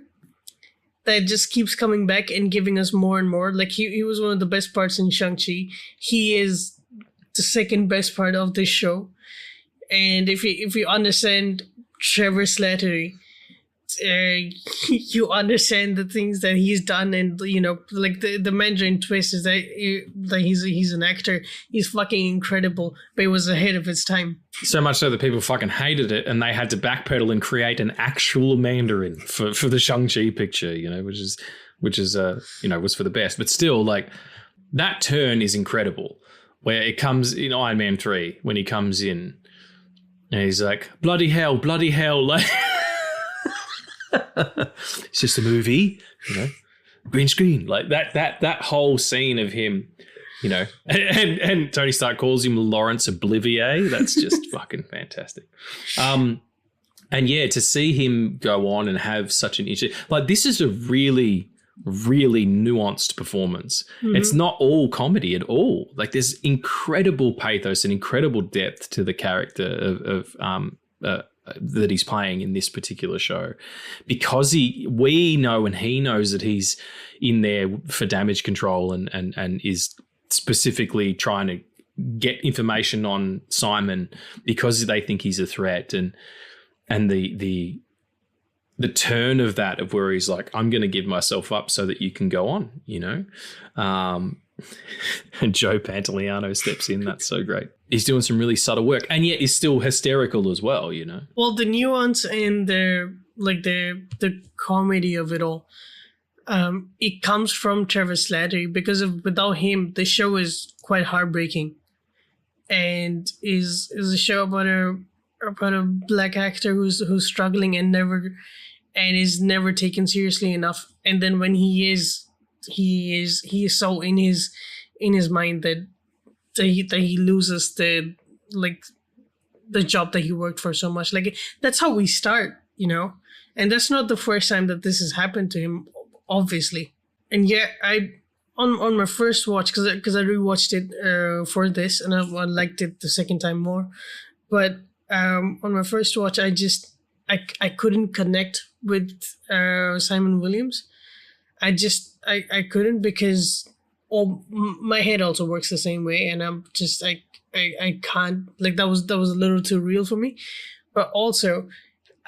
Speaker 2: that just keeps coming back and giving us more and more. Like he was one of the best parts in Shang-Chi. He is the second best part of this show. And if you understand Trevor Slattery, you understand the things that he's done, and like the Mandarin twist is that he's an actor. He's fucking incredible, but he was ahead of his time.
Speaker 1: So much so that people fucking hated it, and they had to backpedal and create an actual Mandarin for the Shang-Chi picture, which is was for the best. But still, like that turn is incredible, where it comes in Iron Man 3 when he comes in and he's like, bloody hell, like. It's just a movie, green screen, like that whole scene of him, and Tony Stark calls him Laurence Olivier. That's just fucking fantastic. And yeah, to see him go on and have such an issue, like this is a really, really nuanced performance. Mm-hmm. It's not all comedy at all. Like there's incredible pathos and incredible depth to the character of that he's playing in this particular show, because we know and he knows that he's in there for damage control and is specifically trying to get information on Simon because they think he's a threat, and the turn of that, of where he's like, I'm going to give myself up so that you can go on, and Joe Pantoliano steps in. That's so great. He's doing some really subtle work, and yet he's still hysterical as well, Well, the nuance and the comedy of it all, it comes from Trevor Slattery, because without him, the show is quite heartbreaking, and is a show about a black actor who's struggling and is never taken seriously enough. And then when he is so in his mind that he loses the job that he worked for so much. Like that's how we start, and that's not the first time that this has happened to him, obviously. And yeah, I on my first watch, because I rewatched it for this, and I liked it the second time more. But on my first watch, I couldn't connect with Simon Williams. I couldn't, because my head also works the same way, and I'm just I can't, like that was a little too real for me. But also,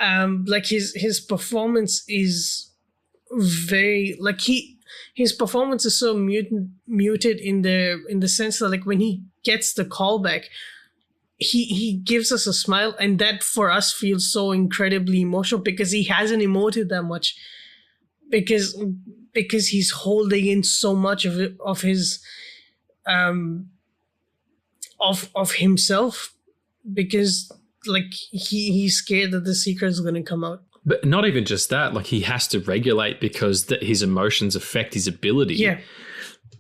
Speaker 1: like his performance is very, like his performance is so muted in the sense that, like, when he gets the callback, he gives us a smile, and that for us feels so incredibly emotional, because he hasn't emoted that much, because he's holding in so much of his of himself, because like he's scared that the secret is going to come out. But not even just that, like he has to regulate, because his emotions affect his ability.
Speaker 2: Yeah.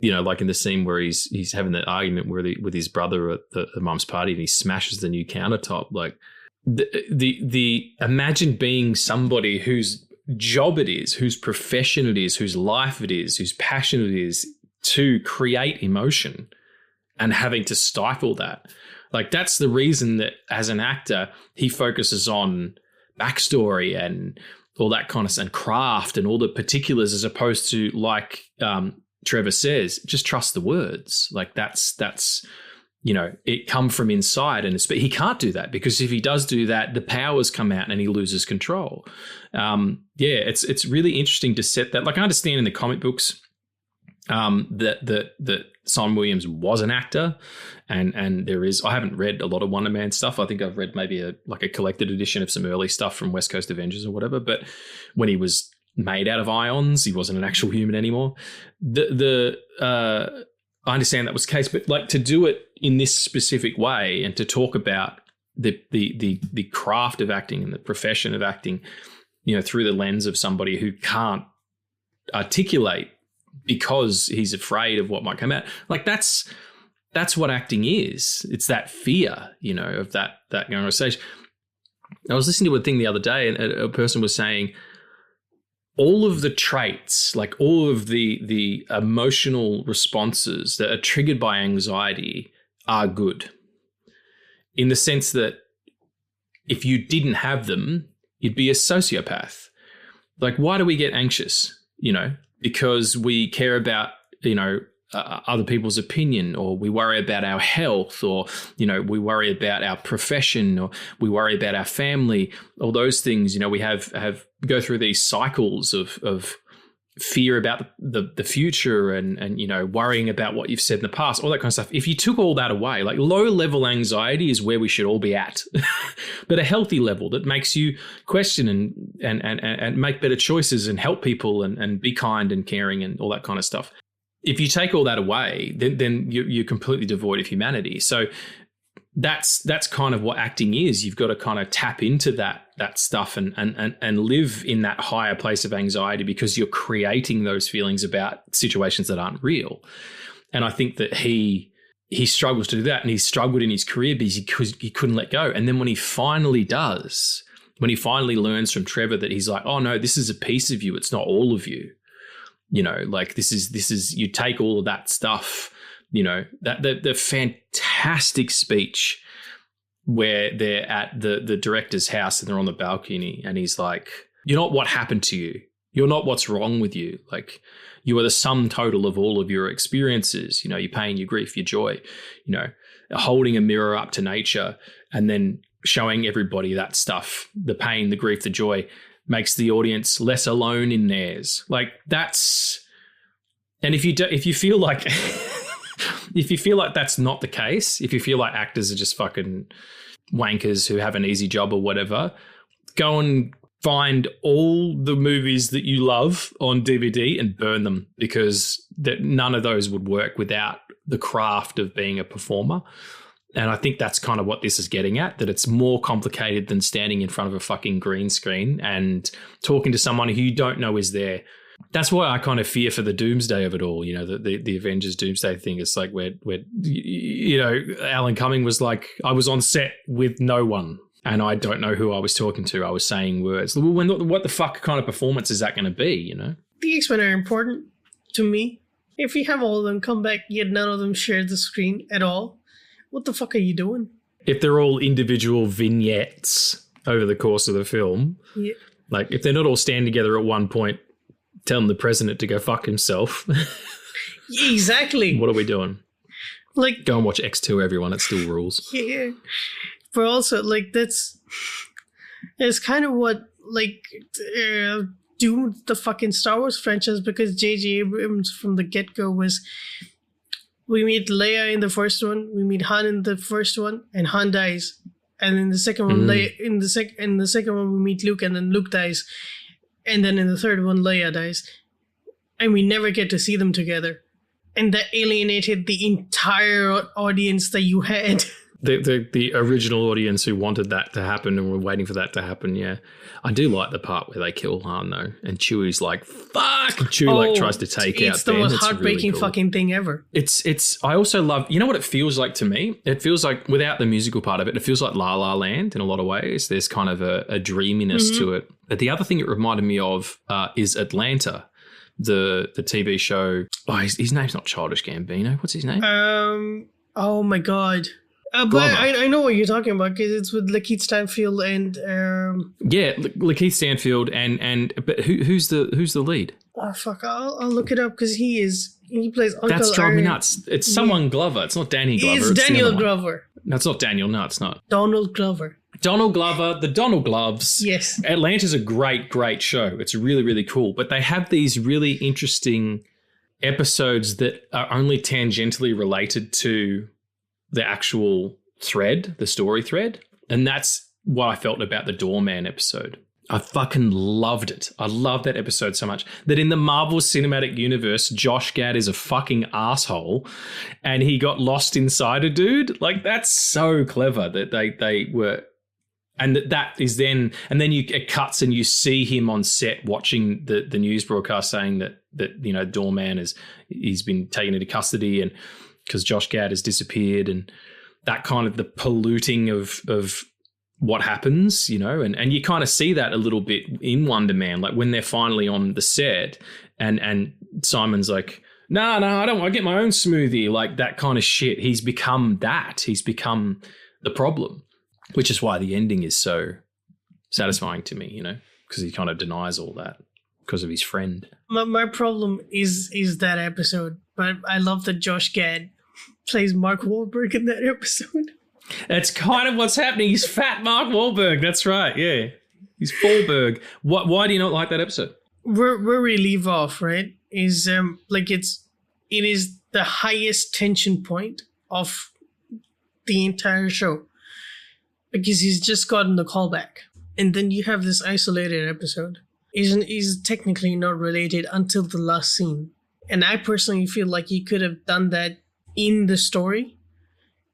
Speaker 1: Like in the scene where he's having that argument with his brother at the mum's party, and he smashes the new countertop. Like the imagine being somebody whose job it is, whose profession it is, whose life it is, whose passion it is to create emotion, and having to stifle that. Like that's the reason that as an actor, he focuses on backstory and all that kind of stuff, and craft and all the particulars, as opposed to, like Trevor says, just trust the words. Like that's it come from inside, and he can't do that, because if he does do that, the powers come out and he loses control. It's really interesting to set that. Like I understand in the comic books that Simon Williams was an actor, and there is, I haven't read a lot of Wonder Man stuff. I think I've read maybe a collected edition of some early stuff from West Coast Avengers or whatever. But when he was made out of ions, he wasn't an actual human anymore. I understand that was the case, but like to do it in this specific way, and to talk about the craft of acting and the profession of acting, through the lens of somebody who can't articulate because he's afraid of what might come out. Like that's what acting is. It's that fear, of that going on stage. I was listening to a thing the other day, and a person was saying all of the traits, like all of the emotional responses that are triggered by anxiety are good, in the sense that if you didn't have them, you'd be a sociopath. Like, why do we get anxious? Because we care about, other people's opinion, or we worry about our health, or, we worry about our profession, or we worry about our family, all those things. We have go through these cycles of fear about the future and worrying about what you've said in the past, all that kind of stuff. If you took all that away, like low level anxiety is where we should all be at, but a healthy level that makes you question and make better choices and help people and be kind and caring and all that kind of stuff. If you take all that away, then you're completely devoid of humanity. So that's kind of what acting is. You've got to kind of tap into that stuff and live in that higher place of anxiety, because you're creating those feelings about situations that aren't real. And I think that he struggles to do that, and he's struggled in his career because he couldn't let go. And then when he finally does, when he finally learns from Trevor that he's like, oh no, this is a piece of you, it's not all of you. Like this is you take all of that stuff, that the fantastic speech where they're at the director's house and they're on the balcony, and he's like, you're not what happened to you. You're not what's wrong with you. Like, you are the sum total of all of your experiences, your pain, your grief, your joy, holding a mirror up to nature and then showing everybody that stuff, the pain, the grief, the joy, makes the audience less alone in theirs. Like that's, and if you feel like, if you feel like that's not the case, if you feel like actors are just fucking wankers who have an easy job or whatever, go and find all the movies that you love on DVD and burn them, because none of those would work without the craft of being a performer. And I think that's kind of what this is getting at, that it's more complicated than standing in front of a fucking green screen and talking to someone who you don't know is there. That's why I kind of fear for the doomsday of it all, the Avengers doomsday thing. It's like where Alan Cumming was like, I was on set with no one and I don't know who I was talking to. I was saying words. Well, what the fuck kind of performance is that going to be,
Speaker 2: The X-Men are important to me. If you have all of them come back, yet none of them share the screen at all, what the fuck are you doing?
Speaker 1: If they're all individual vignettes over the course of the film,
Speaker 2: yeah.
Speaker 1: Like if they're not all standing together at one point telling the president to go fuck himself.
Speaker 2: Exactly.
Speaker 1: What are we doing?
Speaker 2: Like,
Speaker 1: go and watch X2, everyone. It still rules.
Speaker 2: Yeah. But also, like, it's kind of what, like, doomed the fucking Star Wars franchise, because J.J. Abrams from the get-go was, we meet Leia in the first one, we meet Han in the first one, and Han dies. And in the second one, in the second one, we meet Luke, and then Luke dies. And then in the third one, Leia dies. And we never get to see them together. And that alienated the entire audience that you had.
Speaker 1: The original audience who wanted that to happen and were waiting for that to happen, yeah. I do like the part where they kill Han, though. And Chewie's like, fuck! And Chewie tries to take out Ben.
Speaker 2: It's the most heartbreaking really cool. fucking thing ever.
Speaker 1: It's. I also love, you know what it feels like to me? It feels like, without the musical part of it, it feels like La La Land in a lot of ways. There's kind of a dreaminess to it. But the other thing it reminded me of is Atlanta, the TV show. Oh, his name's not Childish Gambino. What's his name?
Speaker 2: Oh my God. But I know what you're talking about, because it's with Lakeith Stanfield and
Speaker 1: yeah, Lakeith Stanfield and but who's the lead?
Speaker 2: Oh fuck, I'll look it up, because he plays Uncle.
Speaker 1: That's driving me nuts. It's someone Glover. It's not Danny Glover.
Speaker 2: It's Daniel Glover.
Speaker 1: No, it's not Daniel. No, it's not.
Speaker 2: Donald Glover.
Speaker 1: Donald Glover, the Donald Gloves.
Speaker 2: Yes.
Speaker 1: Atlanta's a great show. It's really, really cool. But they have these really interesting episodes that are only tangentially related to the actual thread, the story thread. And that's what I felt about the Doorman episode. I fucking loved it. I love that episode so much that in the Marvel Cinematic Universe, Josh Gad is a fucking asshole and he got lost inside a dude. Like, that's so clever that they were And that is then, and then it cuts and you see him on set watching the news broadcast saying that Doorman he's been taken into custody and because Josh Gad has disappeared, and that kind of the polluting of what happens, and you kind of see that a little bit in Wonder Man, like when they're finally on the set and Simon's like, no, I don't want to get my own smoothie, like that kind of shit. He's become the problem. Which is why the ending is so satisfying to me, because he kind of denies all that because of his friend.
Speaker 2: My problem is that episode, but I love that Josh Gad plays Mark Wahlberg in that episode.
Speaker 1: That's kind of what's happening. He's fat Mark Wahlberg. That's right. Yeah, he's Wahlberg. Why do you not like that episode?
Speaker 2: Where we leave off, right, is it is the highest tension point of the entire show. Because he's just gotten the callback. And then you have this isolated episode. Is technically not related until the last scene. And I personally feel like you could have done that in the story.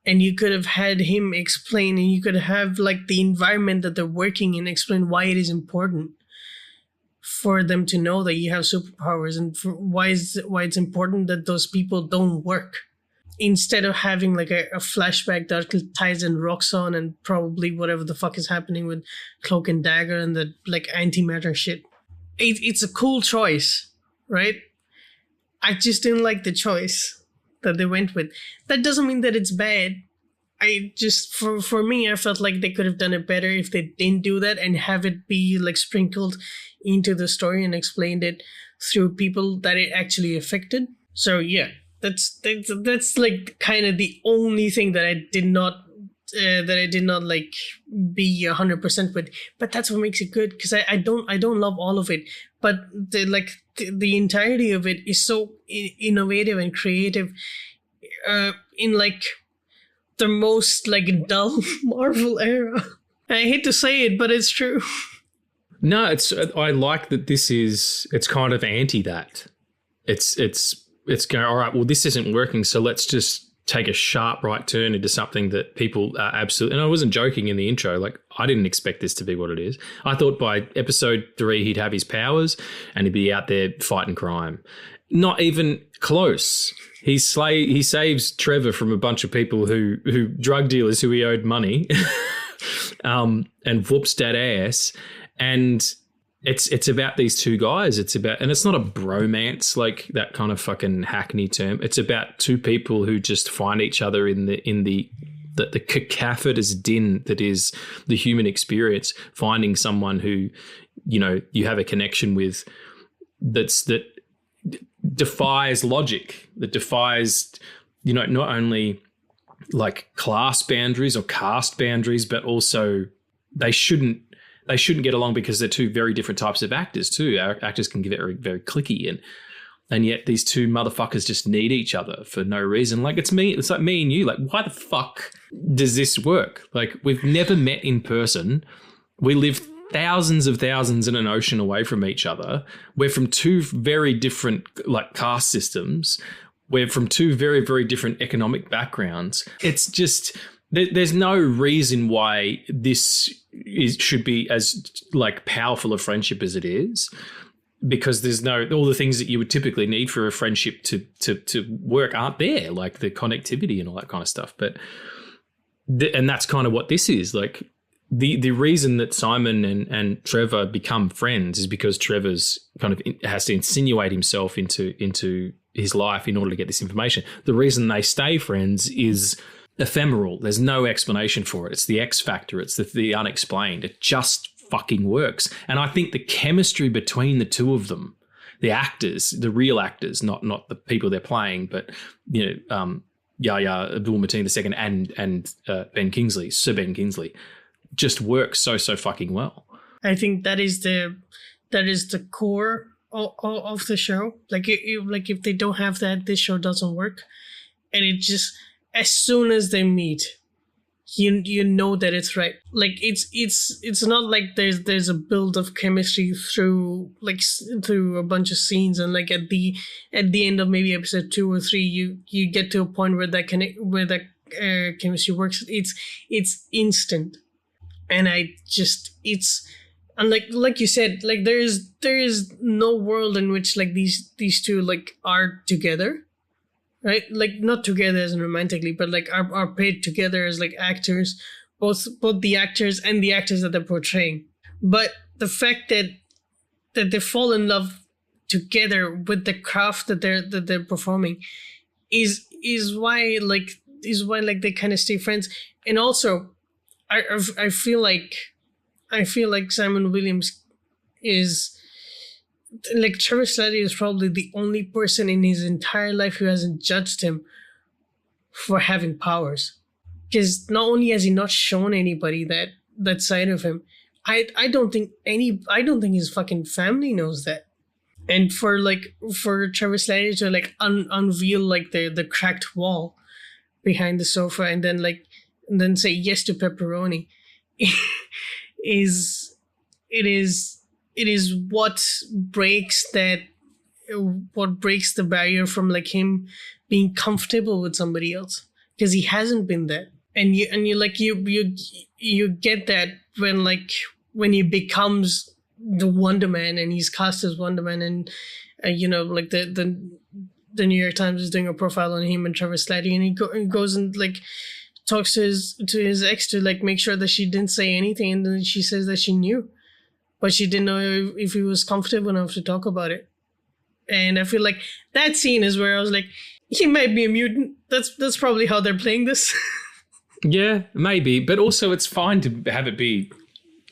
Speaker 2: And you could have had him explain, and you could have like the environment that they're working in explain why it is important for them to know that you have superpowers, and for why it's important that those people don't work. Instead of having like a flashback that ties in Roxxon and probably whatever the fuck is happening with Cloak and Dagger and the like antimatter shit. It's a cool choice, right? I just didn't like the choice that they went with. That doesn't mean that it's bad. I just, for me, I felt like they could have done it better if they didn't do that and have it be like sprinkled into the story and explained it through people that it actually affected. So yeah. That's like kind of the only thing that I did not like be 100% with, but that's what makes it good, because I don't love all of it, but the entirety of it is so innovative and creative in like the most like dull Marvel era. I hate to say it, but it's true.
Speaker 1: No, I like that it's kind of anti that. It's going, all right, well, this isn't working, so let's just take a sharp right turn into something that people are absolutely... And I wasn't joking in the intro. Like, I didn't expect this to be what it is. I thought by episode 3 he'd have his powers and he'd be out there fighting crime. Not even close. He saves Trevor from a bunch of people who drug dealers who he owed money and whoops that ass. And... It's about these two guys. And it's not a bromance, like that kind of fucking hackney term. It's about two people who just find each other in the cacophonous din that is the human experience. Finding someone who, you have a connection with, that defies logic, that defies, not only like class boundaries or caste boundaries, but also they shouldn't get along because they're two very different types of actors too. Our actors can get very, very cliquey, and yet these two motherfuckers just need each other for no reason. Like it's like me and you. Like, why the fuck does this work? Like, we've never met in person. We live thousands of thousands in an ocean away from each other. We're from two very different like caste systems. We're from two very, very different economic backgrounds. It's just... There's no reason why this should be as like powerful a friendship as it is, because there's all the things that you would typically need for a friendship to work aren't there, like the connectivity and all that kind of stuff. But and that's kind of what this is. Like the reason that Simon and Trevor become friends is because Trevor's kind of has to insinuate himself into his life in order to get this information. The reason they stay friends is ephemeral. There's no explanation for it. It's the X factor. It's the unexplained. It just fucking works. And I think the chemistry between the two of them, the actors, the real actors, not the people they're playing, but Yahya Abdul-Mateen II and Ben Kingsley, Sir Ben Kingsley, just works so fucking well.
Speaker 2: I think that is the core of the show. Like if they don't have that, this show doesn't work. And it just, as soon as they meet, you know that it's right. Like it's not like there's a build of chemistry through a bunch of scenes, and like at the end of maybe episode 2 or 3, you get to a point where that chemistry works. It's instant. And and like you said, like there is no world in which like these two like are together, right? Like not together as in romantically, but like are paired together as like actors, both the actors and the actors that they're portraying. But the fact that they fall in love together with the craft that they're performing is why they kind of stay friends. And also I feel like Simon Williams is like Trevor Slattery is probably the only person in his entire life who hasn't judged him for having powers. Because not only has he not shown anybody that side of him, I don't think his fucking family knows that. And for Trevor Slattery to like unveil like the cracked wall behind the sofa and then say yes to pepperoni is what breaks the barrier from like him being comfortable with somebody else, because he hasn't been that. And you get that when he becomes the Wonder Man and he's cast as Wonder Man, and like the New York Times is doing a profile on him and Trevor Slattery, and he goes and like talks to his ex to like make sure that she didn't say anything, and then she says that she knew, but she didn't know if he was comfortable enough to talk about it. And I feel like that scene is where I was like, he might be a mutant. That's probably how they're playing this.
Speaker 1: Yeah, maybe, but also it's fine to have it be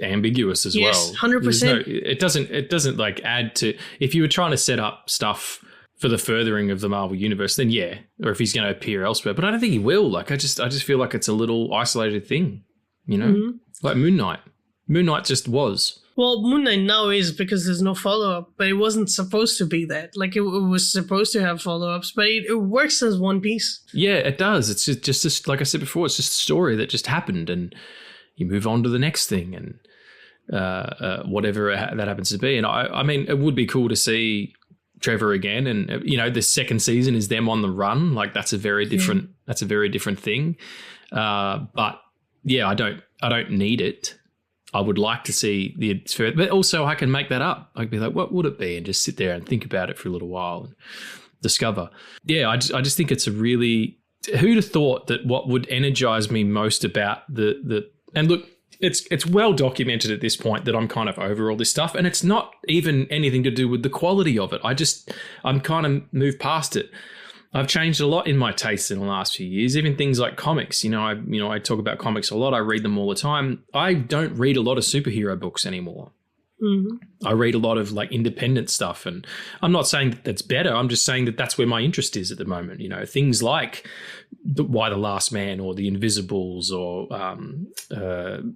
Speaker 1: ambiguous as well.
Speaker 2: Yes, 100%.
Speaker 1: It doesn't like add to, if you were trying to set up stuff for the furthering of the Marvel universe, then yeah, or if he's going to appear elsewhere, but I don't think he will. Like I just feel like it's a little isolated thing, like Moon Knight. Moon Knight just was.
Speaker 2: Well, Moon Knight now is, because there's no follow-up, but it wasn't supposed to be that. Like, it was supposed to have follow-ups, but it works as one piece.
Speaker 1: Yeah, it does. It's just like I said before, it's just a story that just happened, and you move on to the next thing, and whatever that happens to be. And I mean, it would be cool to see Trevor again, and the second season is them on the run. Like, that's a very different thing. But yeah, I don't need it. I would like to see but also I can make that up. I'd be like, what would it be? And just sit there and think about it for a little while and discover. Yeah, I just think it's a really, who'd have thought that what would energize me most about and look, it's well documented at this point that I'm kind of over all this stuff, and it's not even anything to do with the quality of it. I'm kind of moved past it. I've changed a lot in my tastes in the last few years, even things like comics. I talk about comics a lot. I read them all the time. I don't read a lot of superhero books anymore. Mm-hmm. I read a lot of like independent stuff, and I'm not saying that that's better. I'm just saying that that's where my interest is at the moment. Things like Why the Last Man or The Invisibles or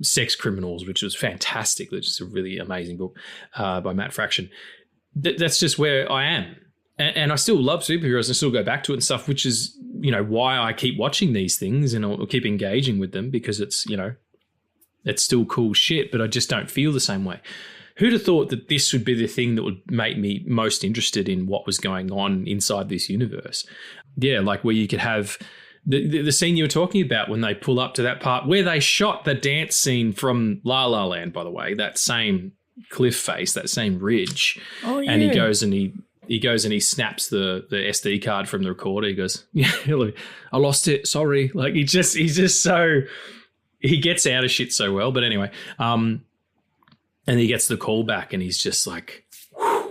Speaker 1: Sex Criminals, which was fantastic. Which is a really amazing book by Matt Fraction. That's just where I am. And I still love superheroes and still go back to it and stuff, which is, why I keep watching these things and I'll keep engaging with them, because it's, it's still cool shit, but I just don't feel the same way. Who'd have thought that this would be the thing that would make me most interested in what was going on inside this universe? Yeah, like where you could have the scene you were talking about when they pull up to that part where they shot the dance scene from La La Land, by the way, that same cliff face, that same ridge. Oh, yeah. And he goes and he snaps the SD card from the recorder. He goes, yeah, I lost it. Sorry. Like he's just so, he gets out of shit so well. But anyway, and he gets the call back and he's just like,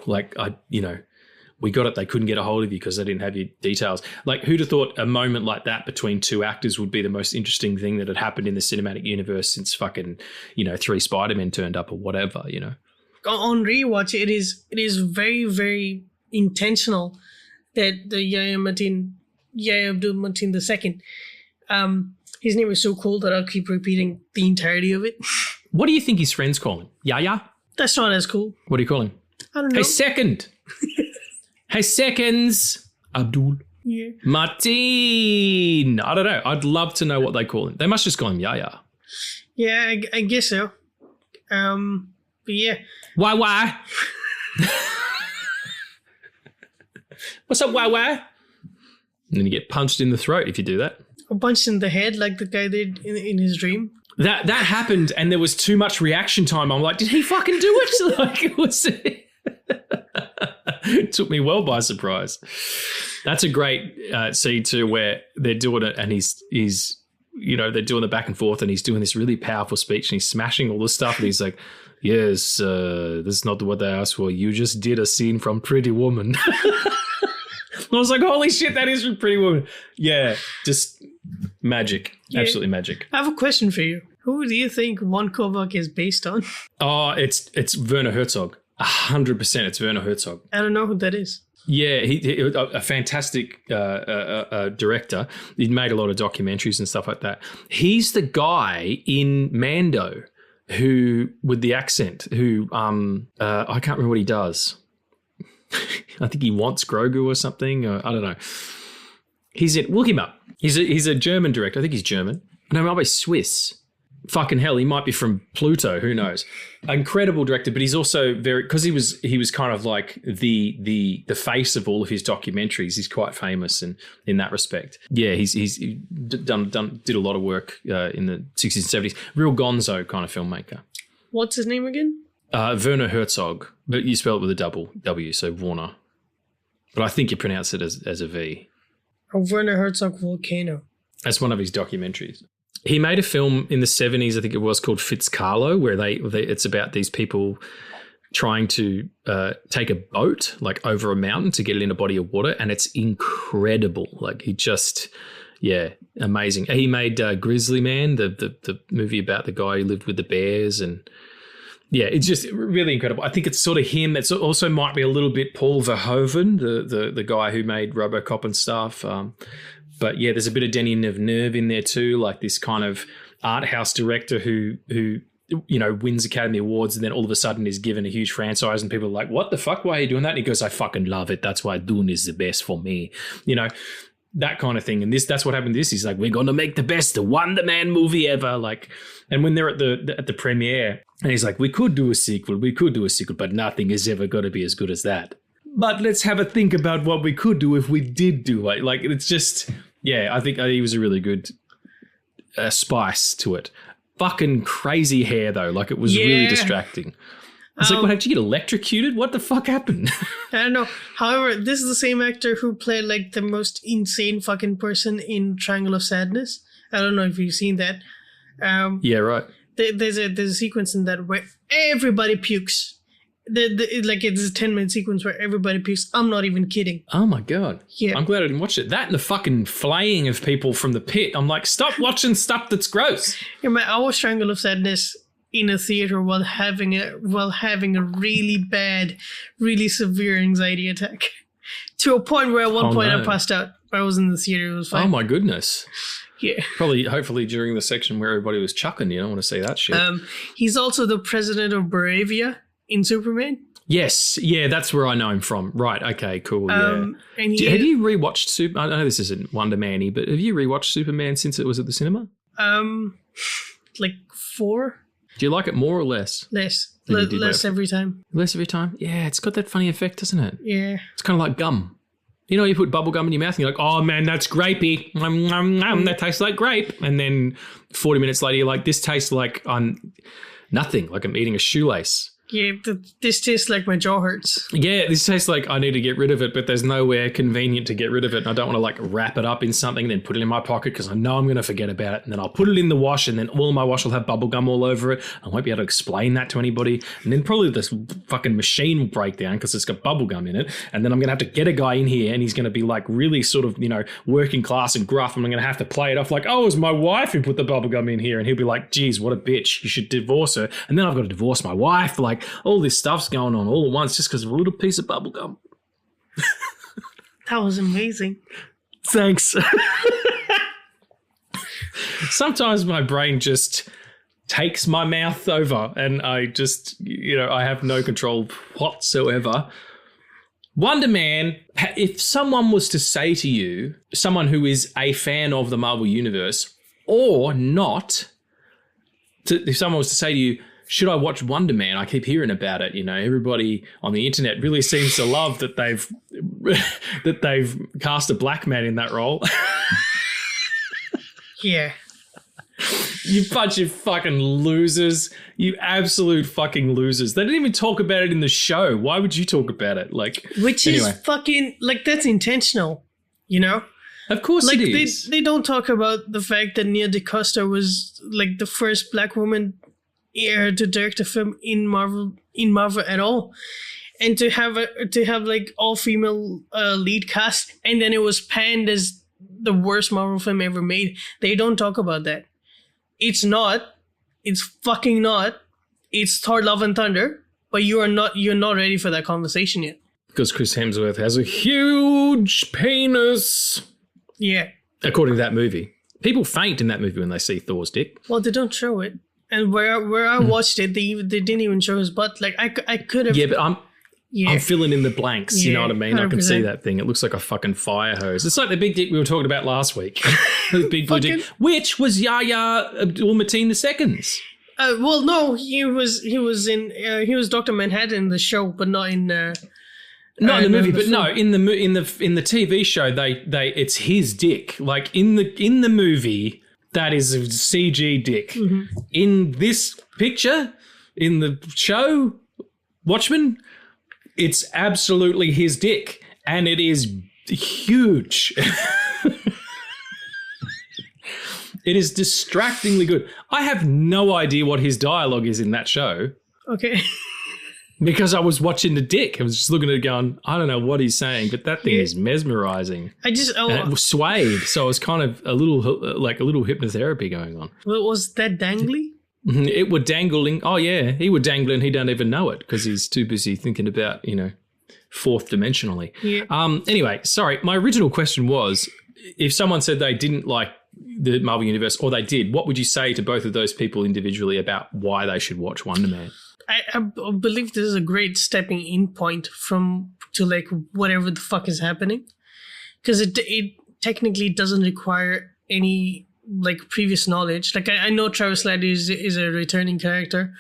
Speaker 1: we got it. They couldn't get a hold of you because they didn't have your details. Like, who'd have thought a moment like that between two actors would be the most interesting thing that had happened in the cinematic universe since fucking, 3 Spider-Men turned up or whatever,
Speaker 2: On rewatch, it is very, very intentional that the Yahya Abdul-Mateen II, his name is so cool that I'll keep repeating the entirety of it.
Speaker 1: What do you think his friends call him? Yahya?
Speaker 2: That's not as cool.
Speaker 1: What do you call him?
Speaker 2: I don't know.
Speaker 1: Hey, second. Hey, seconds. Abdul.
Speaker 2: Yeah.
Speaker 1: Mateen. I don't know. I'd love to know what they call him. They must just call him Yahya.
Speaker 2: Yeah, I guess so. But yeah.
Speaker 1: Why? What's up, why? And then you get punched in the throat if you do that.
Speaker 2: Or punched in the head like the guy did in his dream.
Speaker 1: That happened, and there was too much reaction time. I'm like, did he fucking do it? Like, it was. It took me well by surprise. That's a great scene too, where they're doing it, and he's they're doing the back and forth, and he's doing this really powerful speech, and he's smashing all this stuff, and he's like, "Yes, this is not what I asked for. You just did a scene from Pretty Woman." I was like, holy shit, that is from Pretty Woman. Yeah, just magic. Yeah. Absolutely magic.
Speaker 2: I have a question for you. Who do you think Von Kovac is based on?
Speaker 1: Oh, it's Werner Herzog. 100% it's Werner Herzog.
Speaker 2: I don't know who that is.
Speaker 1: Yeah, he a fantastic director. He made a lot of documentaries and stuff like that. He's the guy in Mando who, with the accent, who I can't remember what he does. I think he wants Grogu or something. Or, I don't know. Look him up. He's a German director. I think he's German. No, maybe Swiss. Fucking hell, he might be from Pluto. Who knows? Incredible director, but he's also because he was kind of like the face of all of his documentaries. He's quite famous in that respect. Yeah, he's did a lot of work in the 60s and 70s. Real gonzo kind of filmmaker.
Speaker 2: What's his name again?
Speaker 1: Werner Herzog, but you spell it with a double W, so Warner. But I think you pronounce it as a V.
Speaker 2: Werner Herzog Volcano.
Speaker 1: That's one of his documentaries. He made a film in the 70s, I think it was, called Fitzcarlo, where it's about these people trying to take a boat like over a mountain to get it in a body of water, and it's incredible. Like amazing. He made Grizzly Man, the movie about the guy who lived with the bears, and yeah, it's just really incredible. I think it's sort of him. It also might be a little bit Paul Verhoeven, the guy who made RoboCop and stuff. But yeah, there's a bit of Denis Villeneuve in there too, like this kind of art house director who wins Academy Awards and then all of a sudden is given a huge franchise and people are like, what the fuck? Why are you doing that? And he goes, I fucking love it. That's why Dune is the best for me. That kind of thing. And that's what happened to this. He's like, we're going to make the best Wonder Man movie ever. Like, and when they're at the premiere and he's like, we could do a sequel, but nothing is ever going to be as good as that. But let's have a think about what we could do if we did do it. Like, it's just... Yeah, I think he was a really good spice to it. Fucking crazy hair, though. Like, it was really distracting. It's like, what, did you get electrocuted? What the fuck happened?
Speaker 2: I don't know. However, this is the same actor who played, like, the most insane fucking person in Triangle of Sadness. I don't know if you've seen that.
Speaker 1: Yeah, right.
Speaker 2: There's a sequence in that where everybody pukes. It's a 10-minute sequence where everybody pukes. I'm not even kidding.
Speaker 1: Oh my God.
Speaker 2: Yeah.
Speaker 1: I'm glad I didn't watch it. That and the fucking flaying of people from the pit. I'm like, stop watching stuff that's gross.
Speaker 2: Yeah, man, I watched Triangle of Sadness in a theater while having a really bad, really severe anxiety attack. To a point where at one point I passed out. I was in the theater. It was fine.
Speaker 1: Oh my goodness.
Speaker 2: Yeah.
Speaker 1: Hopefully during the section where everybody was chucking. You don't want to see that shit.
Speaker 2: He's also the president of Bravia in Superman.
Speaker 1: Yes, yeah, that's where I know him from. Right, okay, cool, yeah.
Speaker 2: And
Speaker 1: have you rewatched I know this isn't Wonder Man-y, but have you rewatched Superman since it was at the cinema?
Speaker 2: Like 4.
Speaker 1: Do you like it more or less?
Speaker 2: Less every time.
Speaker 1: Less every time? Yeah, it's got that funny effect, doesn't it?
Speaker 2: Yeah.
Speaker 1: It's kind of like gum. You know, you put bubble gum in your mouth and you're like, oh man, that's grapey. That tastes like grape. And then 40 minutes later, you're like, this tastes like nothing, like I'm eating a shoelace.
Speaker 2: Yeah, this tastes like my jaw hurts.
Speaker 1: Yeah, this tastes like I need to get rid of it, but there's nowhere convenient to get rid of it. And I don't want to like wrap it up in something and then put it in my pocket because I know I'm going to forget about it. And then I'll put it in the wash and then all my wash will have bubble gum all over it. I won't be able to explain that to anybody. And then probably this fucking machine will break down because it's got bubble gum in it. And then I'm going to have to get a guy in here and he's going to be like really sort of, working class and gruff. And I'm going to have to play it off like, oh, it was my wife who put the bubble gum in here. And he'll be like, geez, what a bitch. You should divorce her. And then I've got to divorce my wife. Like all this stuff's going on all at once just because of a little piece of bubble gum.
Speaker 2: That was amazing.
Speaker 1: Thanks. Sometimes my brain just takes my mouth over and I just, I have no control whatsoever. Wonder Man, if someone was to say to you, someone who is a fan of the Marvel Universe or not, if someone was to say to you, should I watch Wonder Man? I keep hearing about it. Everybody on the internet really seems to love that they've cast a black man in that role.
Speaker 2: Yeah.
Speaker 1: You bunch of fucking losers. You absolute fucking losers. They didn't even talk about it in the show. Why would you talk about it?
Speaker 2: Which is fucking, that's intentional, you know?
Speaker 1: Of course it is.
Speaker 2: They don't talk about the fact that Nia DaCosta was, the first black woman to direct a film in Marvel at all. And to have all female lead cast, and then it was panned as the worst Marvel film ever made. They don't talk about that. It's not. It's fucking not. It's Thor: Love and Thunder, but you're not ready for that conversation yet.
Speaker 1: Because Chris Hemsworth has a huge penis.
Speaker 2: Yeah.
Speaker 1: According to that movie. People faint in that movie when they see Thor's dick.
Speaker 2: Well, they don't show it. And where I watched it, they didn't even show his butt. I could have.
Speaker 1: Yeah, but I'm filling in the blanks, you know what I mean? 100%. I can see that thing. It looks like a fucking fire hose. It's like the big dick we were talking about last week. The big blue dick, which was Yahya Abdul-Mateen II's.
Speaker 2: Well, no, he was Dr. Manhattan in the show, but not in
Speaker 1: not in the movie, but no, in the TV show, they it's his dick. Like in the movie, that is a CG dick. Mm-hmm. In this picture, in the show, Watchmen, it's absolutely his dick, and it is huge. It is distractingly good. I have no idea what his dialogue is in that show.
Speaker 2: Okay.
Speaker 1: Because I was watching the dick. I was just looking at it going, I don't know what he's saying, but that thing is mesmerizing. And it was swayed, so it was kind of a little hypnotherapy going on.
Speaker 2: Well, was that dangly?
Speaker 1: It would dangling. Oh, yeah. He would dangle and he don't even know it because he's too busy thinking about, fourth dimensionally.
Speaker 2: Yeah.
Speaker 1: Anyway, sorry. My original question was, if someone said they didn't like the Marvel Universe or they did, what would you say to both of those people individually about why they should watch Wonder Man?
Speaker 2: I believe this is a great stepping in point to whatever the fuck is happening. Because it technically doesn't require any previous knowledge. I know Travis Slattery is a returning character,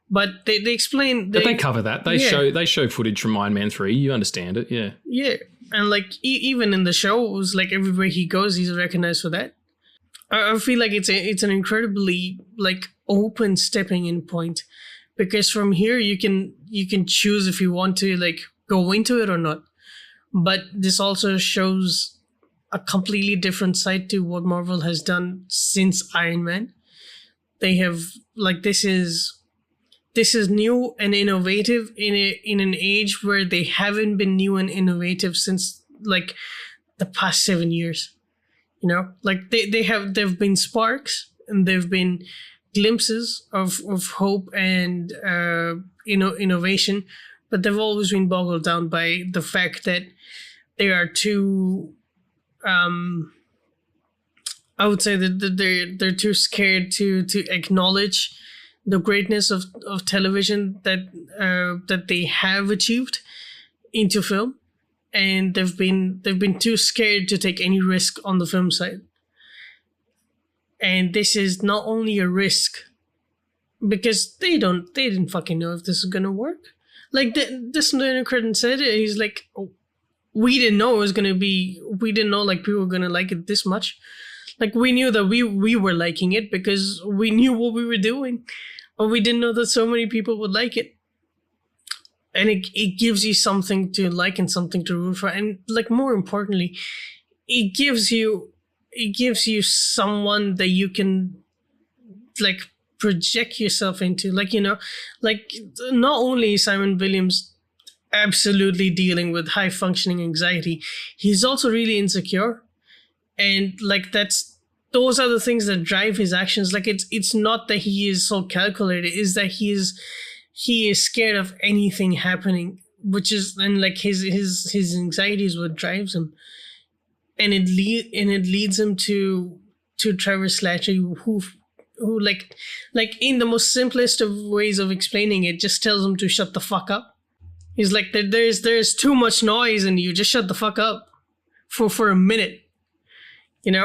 Speaker 2: but they explain.
Speaker 1: But they cover that. They show footage from Iron Man 3. You understand it, yeah.
Speaker 2: Yeah, and even in the show, it was everywhere he goes, he's recognized for that. I feel like it's an incredibly open stepping in point, because from here you can choose if you want to go into it or not. But this also shows a completely different side to what Marvel has done since Iron Man. They have this is new and innovative in an age where they haven't been new and innovative since the past 7 years. There've been sparks and there've been glimpses of hope and innovation, but they've always been boggled down by the fact that they are too. I would say that they're too scared to acknowledge the greatness of television that they have achieved into film, and they've been too scared to take any risk on the film side. And this is not only a risk because they didn't fucking know if this is gonna work. This Leonard Curtin said it. He's we didn't know it was gonna be. We didn't know people were gonna like it this much. We knew that we were liking it because we knew what we were doing, but we didn't know that so many people would like it. And it gives you something to like and something to root for, and more importantly, it gives you someone that you can project yourself into. Not only is Simon Williams absolutely dealing with high functioning anxiety, he's also really insecure, and those are the things that drive his actions. It's not that he is so calculated, it's that he is scared of anything happening, which is, and his anxiety is what drives him, and it leads him to Trevor Slattery, who in the most simplest of ways of explaining it, just tells him to shut the fuck up. He's there's too much noise and you just shut the fuck up for a minute, and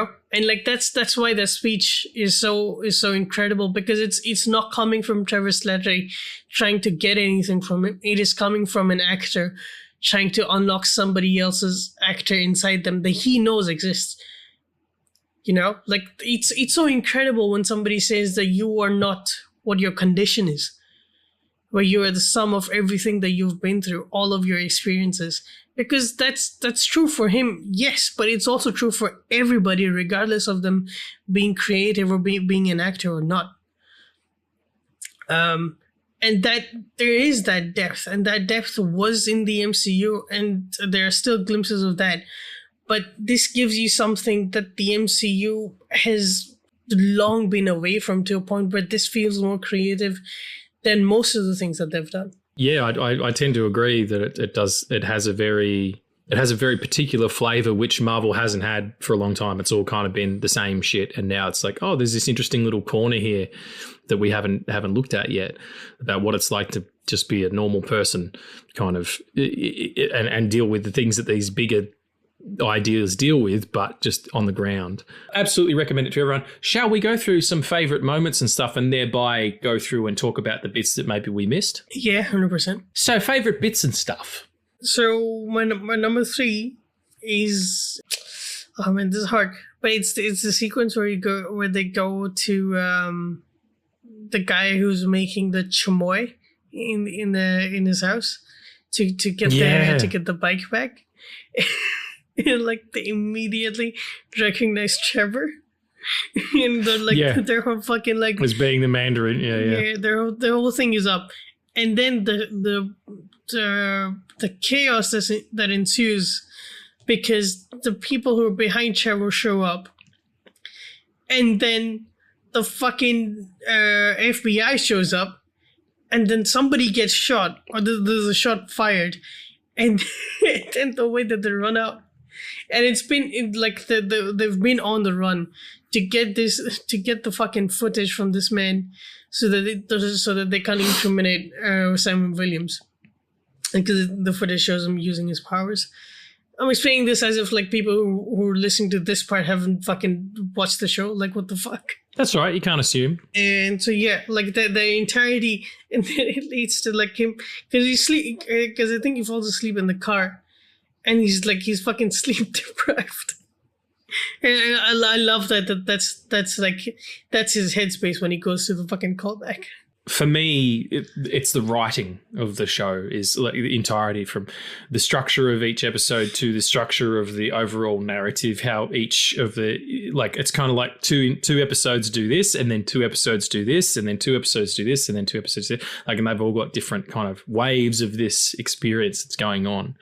Speaker 2: that's why that speech is so incredible, because it's not coming from Trevor Slattery trying to get anything from him. It is coming from an actor trying to unlock somebody else's actor inside them that he knows exists. You know, like it's so incredible when somebody says that you are not what your condition is, where you are the sum of everything that you've been through, all of your experiences. Because that's true for him, yes, but it's also true for everybody, regardless of them being creative or being an actor or not. And that there is that depth, and that depth was in the MCU, and there are still glimpses of that. But this gives you something that the MCU has long been away from, to a point where this feels more creative than most of the things that they've done.
Speaker 1: Yeah, I tend to agree that it has a very particular flavor which Marvel hasn't had for a long time. It's all kind of been the same shit, and now it's like, oh, there's this interesting little corner here that we haven't looked at yet about what it's like to just be a normal person, kind of, and deal with the things that these bigger ideas deal with, but just on the ground. Absolutely recommend it to everyone. Shall we go through some favorite moments and stuff, and thereby go through and talk about the bits that maybe we missed?
Speaker 2: Yeah, 100%.
Speaker 1: So favorite bits and stuff.
Speaker 2: So my number 3 is, oh man, this is hard, but it's the sequence where they go to the guy who's making the chamoy in his house to get the bike back. And like they immediately recognize Trevor, and they're like their whole fucking like
Speaker 1: as being the Mandarin, yeah.
Speaker 2: Their whole thing is up, and then the chaos that ensues because the people who are behind Trevor show up, and then the fucking FBI shows up, and then somebody gets shot, or there's a shot fired, and then the way that they run out. And it's been like they've been on the run to get the fucking footage from this man, so that they can incriminate Simon Williams, because the footage shows him using his powers. I'm explaining this as if like people who are listening to this part haven't fucking watched the show. Like, what the fuck?
Speaker 1: That's right. You can't assume.
Speaker 2: And so yeah, like the entirety, and then it leads to like him because I think he falls asleep in the car. And he's fucking sleep deprived. And I love that's his headspace when he goes to the fucking callback.
Speaker 1: For me, it's the writing of the show is like the entirety, from the structure of each episode to the structure of the overall narrative, how each of the, like, it's kind of like two episodes do this, and then 2 episodes do this, and then 2 episodes do this, and then 2 episodes do this. Like, and they've all got different kind of waves of this experience that's going on.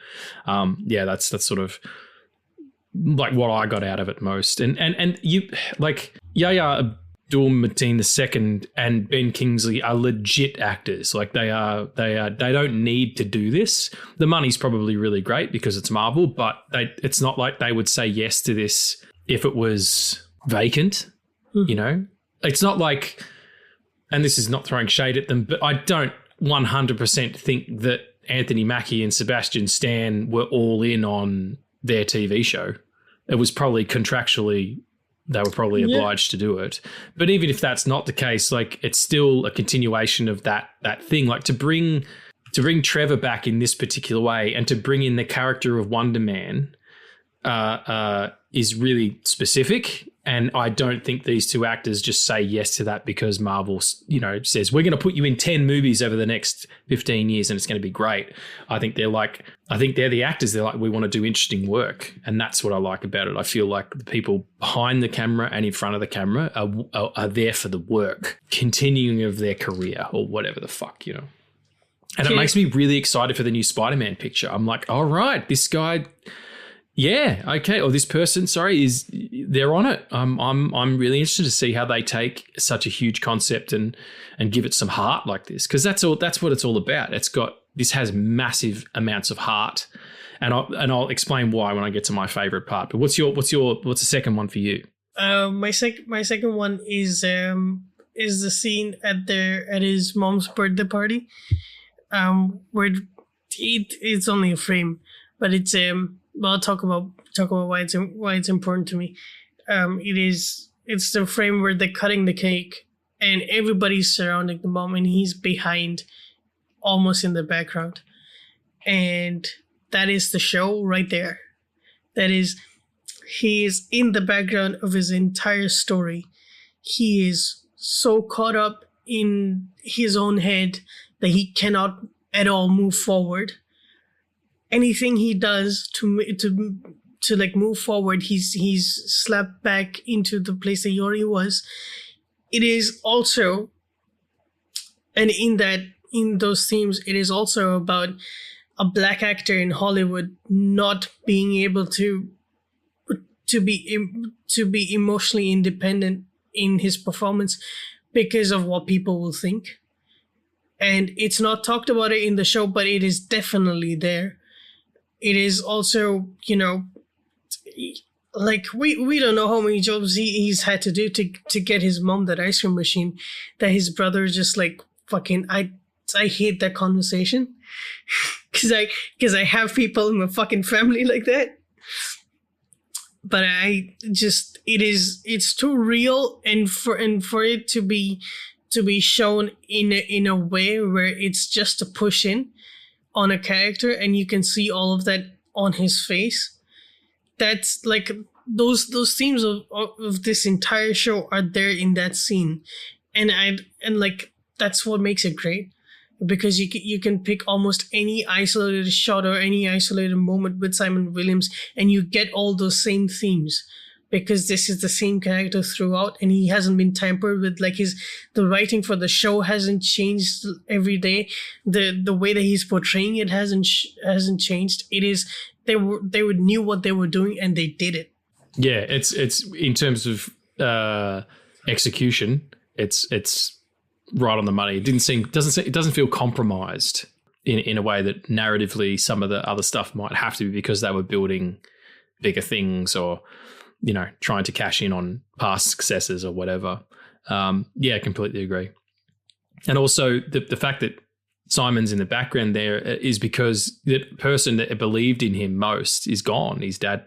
Speaker 1: That's sort of like what I got out of it most. And you, like, Yahya Abdul-Mateen II and Ben Kingsley are legit actors. Like they don't need to do this. The money's probably really great because it's Marvel, but it's not like they would say yes to this if it was vacant, you know? It's not like, and this is not throwing shade at them, but I don't 100% think that Anthony Mackie and Sebastian Stan were all in on their TV show. It was probably contractually, they were probably obliged to do it. But even if that's not the case, like, it's still a continuation of that thing. Like, to bring Trevor back in this particular way and to bring in the character of Wonder Man is really specific. And I don't think these 2 actors just say yes to that because Marvel, says, we're going to put you in 10 movies over the next 15 years and it's going to be great. I think they're the actors. They're like, we want to do interesting work. And that's what I like about it. I feel like the people behind the camera and in front of the camera are there for the work, continuing of their career or whatever the fuck, you know. And it makes me really excited for the new Spider-Man picture. I'm like, all right, this guy... Yeah, okay. Or this person, they're on it. I'm really interested to see how they take such a huge concept and give it some heart like this, because that's what it's all about. This has massive amounts of heart, and I'll explain why when I get to my favorite part. But what's the second one for you?
Speaker 2: My second one is the scene at his mom's birthday party, where it's only a frame, but it's Well, I'll talk about why it's important to me. It's the frame where they're cutting the cake and everybody's surrounding the mom and he's behind, almost in the background, and that is the show right there. That is he is in the background of his entire story. He is so caught up in his own head that he cannot at all move forward. Anything he does to like move forward, he's slapped back into the place that he already was. It is also, and in those themes, it is also about a black actor in Hollywood not being able to be emotionally independent in his performance because of what people will think. And it's not talked about it in the show, but it is definitely there. It is also, like we don't know how many jobs he's had to do to get his mom that ice cream machine, that his brother is just like, fucking, I hate that conversation. Cause I have people in my fucking family like that. But it's too real, and for it to be shown in a way where it's just a push in on a character and you can see all of that on his face. That's like those themes of this entire show are there in that scene, and like that's what makes it great, because you can pick almost any isolated shot or any isolated moment with Simon Williams and you get all those same themes, because this is the same character throughout and he hasn't been tampered with. Like the writing for the show hasn't changed every day. The way that he's portraying it hasn't changed. It is they knew what they were doing and they did it.
Speaker 1: Yeah, it's in terms of execution, it's right on the money. It doesn't feel compromised in a way that narratively some of the other stuff might have to be, because they were building bigger things or trying to cash in on past successes or whatever. Yeah, completely agree. And also the fact that Simon's in the background there is because the person that believed in him most is gone. His dad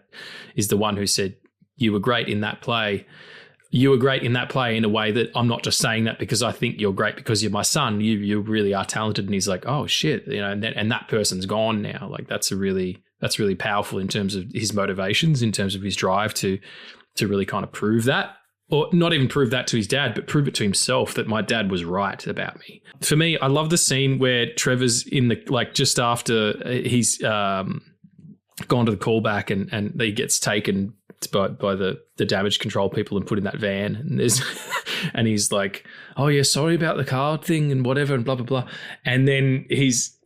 Speaker 1: is the one who said, "You were great in that play. You were great in that play in a way that I'm not just saying that because I think you're great because you're my son. You really are talented." And he's like, "Oh shit," and that person's gone now. Like that's really powerful in terms of his motivations, in terms of his drive to really kind of prove that, or not even prove that to his dad, but prove it to himself that my dad was right about me. For me, I love the scene where Trevor's in the, like, just after he's gone to the callback and he gets taken by the damage control people and put in that van, and and he's like, "Oh yeah, sorry about the card thing and whatever," and blah blah blah. And then he's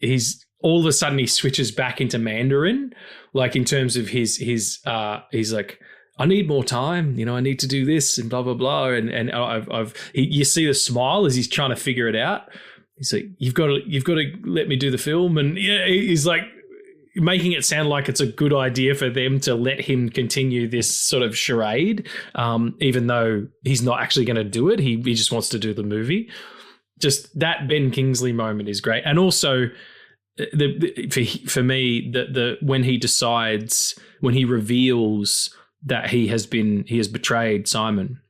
Speaker 1: all of a sudden he switches back into Mandarin, like in terms of his he's like, "I need more time, I need to do this and blah blah blah." And you see the smile as he's trying to figure it out. He's like, "You've got to let me do the film," and he's like making it sound like it's a good idea for them to let him continue this sort of charade, even though he's not actually going to do it. He just wants to do the movie. Just that Ben Kingsley moment is great. And also for me, when he reveals that he has betrayed Simon,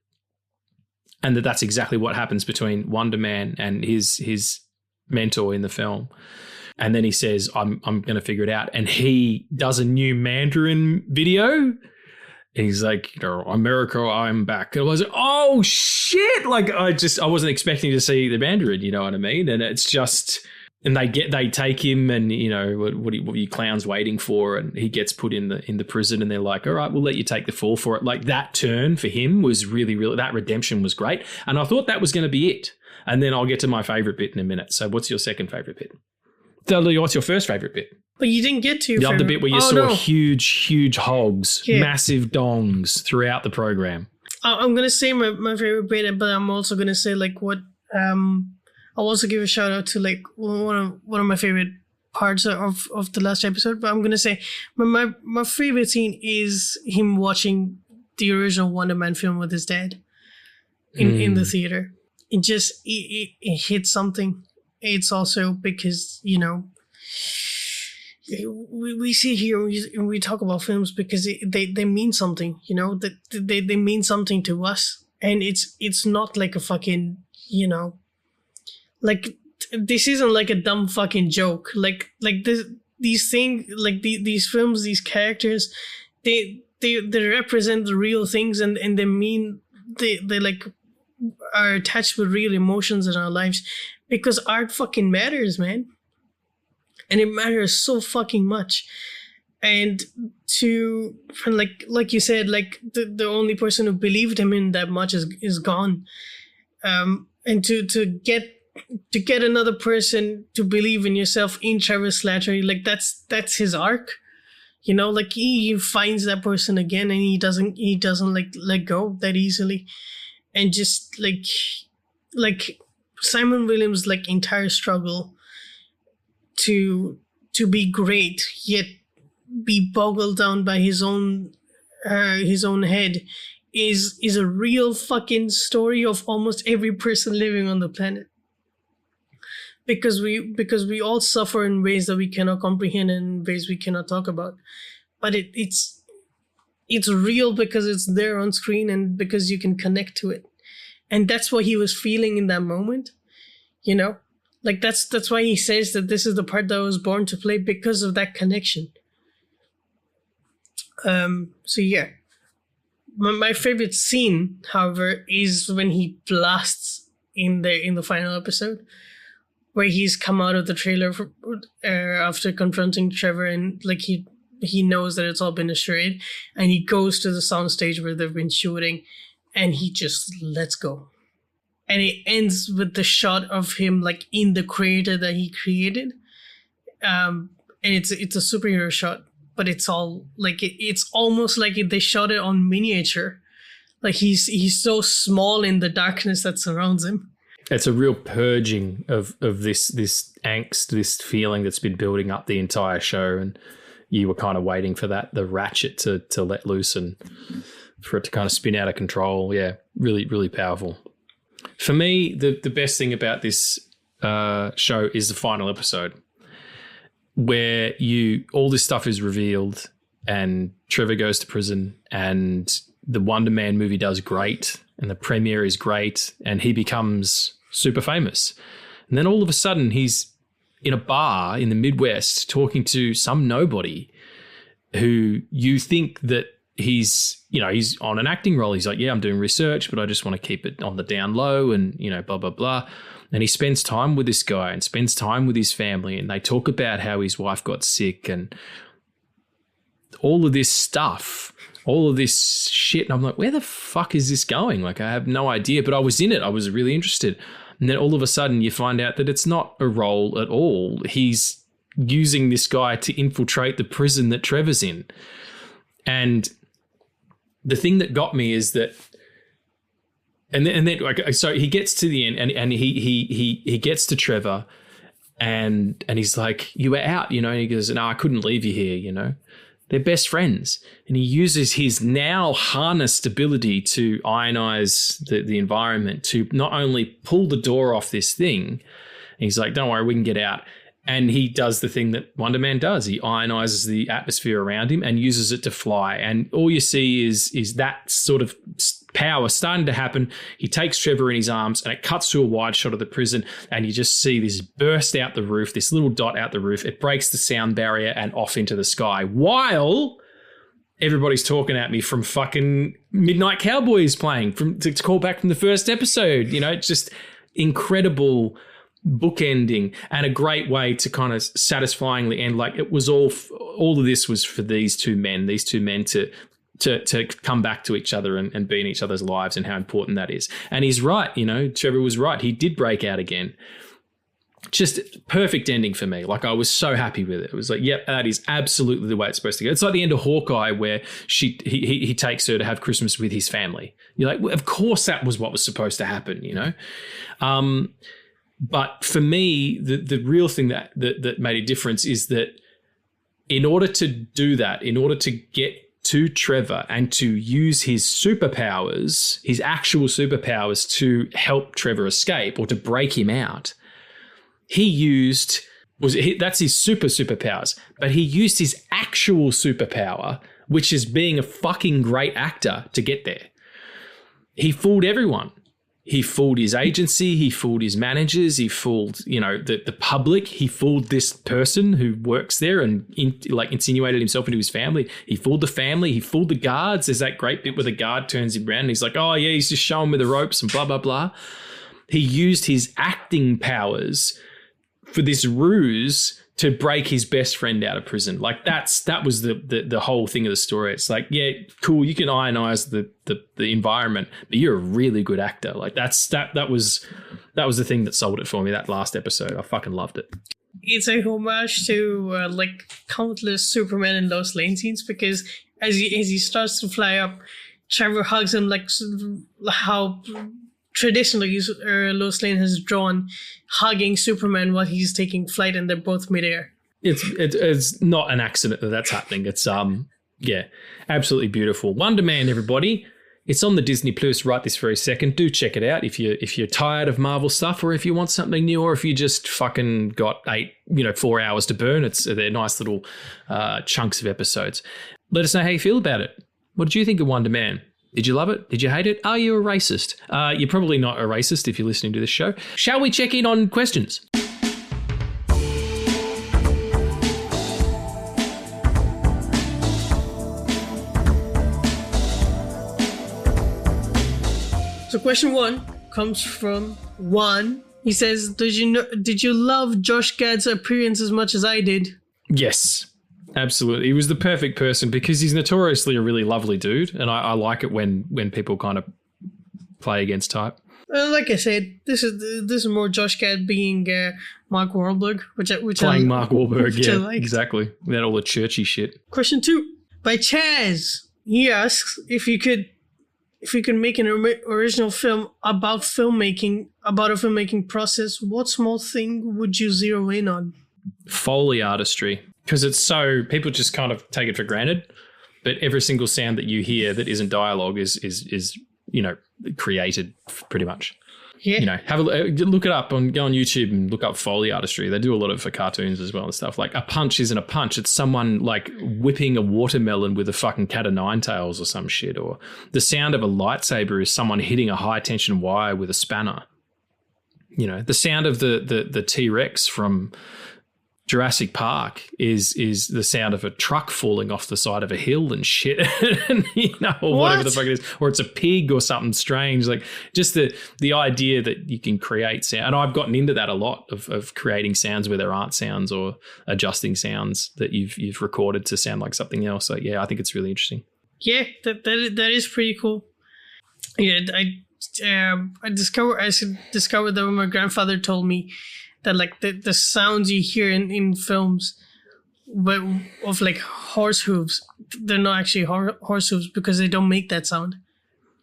Speaker 1: and that's exactly what happens between Wonder Man and his mentor in the film. And then he says, I'm going to figure it out. And he does a new Mandarin video. And he's like, "America, I'm back." And I was like, oh shit. Like I wasn't expecting to see the Mandarin, you know what I mean? And it's just, and they take him and, what are you clowns waiting for? And he gets put in the prison and they're like, "All right, we'll let you take the fall for it." Like that turn for him was really, really, that redemption was great. And I thought that was going to be it. And then I'll get to my favorite bit in a minute. So what's your second favorite bit? Dudley, what's your first favorite bit?
Speaker 2: But you didn't get to
Speaker 1: the bit where you saw huge hogs, massive dongs throughout the program.
Speaker 2: I'm going to say my favorite bit, but I'm also going to say like what I'll also give a shout out to like one of my favorite parts of the last episode. But I'm going to say my favorite scene is him watching the original Wonder Man film with his dad in the theater. It just it hits something. It's also because, we see here and we talk about films because they mean something, that they mean something to us. And it's not like a fucking, like this isn't like a dumb fucking joke. Like these things, like these films, these characters, they they represent the real things, and they mean they like are attached with real emotions in our lives, because art fucking matters, man. And it matters so fucking much. And like you said, like the only person who believed him in that much is gone. And to get another person to believe in yourself in Trevor Slattery, like that's his arc. You know, like he finds that person again, and he doesn't like let go that easily. And just like Simon Williams' like entire struggle to be great, yet be boggled down by his own head, is a real fucking story of almost every person living on the planet. Because we all suffer in ways that we cannot comprehend and in ways we cannot talk about. But it's real because it's there on screen and because you can connect to it. And that's what he was feeling in that moment. You know? Like that's why he says that this is the part that I was born to play, because of that connection. So yeah. My favorite scene, however, is when he blasts in the final episode, where he's come out of the trailer after confronting Trevor, and like he knows that it's all been a charade, and he goes to the soundstage where they've been shooting, and he just lets go. And it ends with the shot of him like in the crater that he created, and it's a superhero shot, but it's all like it's almost like they shot it on miniature, like he's so small in the darkness that surrounds him.
Speaker 1: It's a real purging of this angst, this feeling that's been building up the entire show, and you were kind of waiting for the ratchet to let loose and for it to kind of spin out of control. Yeah, really, really powerful. For me, the best thing about this show is the final episode, where all this stuff is revealed, and Trevor goes to prison, and the Wonder Man movie does great, and the premiere is great, and he becomes super famous. And then all of a sudden he's in a bar in the Midwest talking to some nobody who you think that he's on an acting role. He's like, yeah, I'm doing research, but I just want to keep it on the down low and, blah, blah, blah. And he spends time with this guy and spends time with his family, and they talk about how his wife got sick and all of this stuff, all of this shit. And I'm like, where the fuck is this going? Like, I have no idea, but I was in it. I was really interested. And then all of a sudden you find out that it's not a role at all. He's using this guy to infiltrate the prison that Trevor's in. And the thing that got me is that, and then like, so he gets to the end, and he gets to Trevor, and he's like, you were out, and he goes, no, I couldn't leave you here, They're best friends. And he uses his now harnessed ability to ionize the environment to not only pull the door off this thing, he's like, don't worry, we can get out. And he does the thing that Wonder Man does. He ionizes the atmosphere around him and uses it to fly. And all you see is that sort of power starting to happen. He takes Trevor in his arms, and it cuts to a wide shot of the prison, and you just see this burst out the roof, this little dot out the roof. It breaks the sound barrier and off into the sky, while everybody's talking at me from fucking Midnight Cowboys playing to call back from the first episode. It's just incredible bookending, and a great way to kind of satisfyingly end. Like, it was all of this was for these two men to come back to each other and be in each other's lives, and how important that is. And he's right, Trevor was right. He did break out again. Just perfect ending for me. Like, I was so happy with it. It was like, yep, that is absolutely the way it's supposed to go. It's like the end of Hawkeye, where he takes her to have Christmas with his family. You're like, well, of course that was what was supposed to happen, But for me, the real thing that made a difference is that in order to do that, in order to get to Trevor and to use his superpowers, his actual superpowers, to help Trevor escape or to break him out, that's his superpowers. But he used his actual superpower, which is being a fucking great actor, to get there. He fooled everyone. He fooled his agency. He fooled his managers. He fooled, the public. He fooled this person who works there and insinuated himself into his family. He fooled the family. He fooled the guards. There's that great bit where the guard turns him around and he's like, oh, yeah, he's just showing me the ropes and blah, blah, blah. He used his acting powers for this ruse to break his best friend out of prison. Like that was the whole thing of the story. It's like, yeah, cool, you can ionize the environment, but you're a really good actor. Like that was the thing that sold it for me, that last episode. I fucking loved it.
Speaker 2: It's a homage to countless Superman and Lois Lane scenes, because as he starts to fly up, Trevor hugs him like how traditionally Lois Lane has drawn hugging Superman while he's taking flight, and they're both midair. It's not an accident that that's happening. It's absolutely beautiful. Wonder Man, everybody. It's on the Disney Plus right this very second. Do check it out if you're tired of Marvel stuff, or if you want something new, or if you just fucking got 4 hours to burn. They're nice little chunks of episodes. Let us know how you feel about it. What did you think of Wonder Man? Did you love it? Did you hate it? Are you a racist? You're probably not a racist if you're listening to this show. Shall we check in on questions? So question 1 comes from Juan. He says, did you love Josh Gad's appearance as much as I did?
Speaker 1: Yes. Absolutely. He was the perfect person because he's notoriously a really lovely dude, and I like it when people kind of play against type.
Speaker 2: Like I said, this is more Josh Gad being Mark Wahlberg, which
Speaker 1: playing Mark Wahlberg, yeah,
Speaker 2: like.
Speaker 1: Exactly. Without all the churchy shit.
Speaker 2: Question 2 by Chaz. He asks if you could make an original film about a filmmaking process, what small thing would you zero in on?
Speaker 1: Foley artistry. Because it's so, people just kind of take it for granted, but every single sound that you hear that isn't dialogue is created pretty much.
Speaker 2: Yeah.
Speaker 1: Look it up, go on YouTube and look up Foley artistry. They do a lot of it for cartoons as well and stuff. Like a punch isn't a punch. It's someone like whipping a watermelon with a fucking cat of nine tails or some shit. Or the sound of a lightsaber is someone hitting a high tension wire with a spanner. The sound of the T-Rex from Jurassic Park is the sound of a truck falling off the side of a hill and shit, or whatever the fuck it is, or it's a pig or something strange. Like just the idea that you can create sound, and I've gotten into that a lot of creating sounds where there aren't sounds, or adjusting sounds that you've recorded to sound like something else. So yeah, I think it's really interesting. Yeah,
Speaker 2: that is pretty cool. Yeah, I discovered that when my grandfather told me that like the sounds you hear in films, but of like horse hooves, they're not actually horse hooves because they don't make that sound.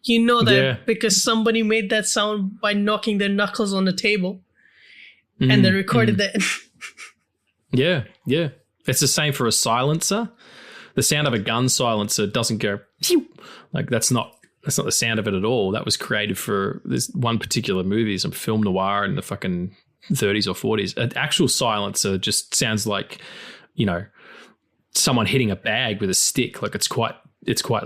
Speaker 2: Because somebody made that sound by knocking their knuckles on the table, and they recorded that.
Speaker 1: Yeah. It's the same for a silencer. The sound of a gun silencer doesn't go phew. Like that's not the sound of it at all. That was created for this one particular movie, some film noir in the fucking 30s or 40s. An actual silencer just sounds like, someone hitting a bag with a stick. Like it's quite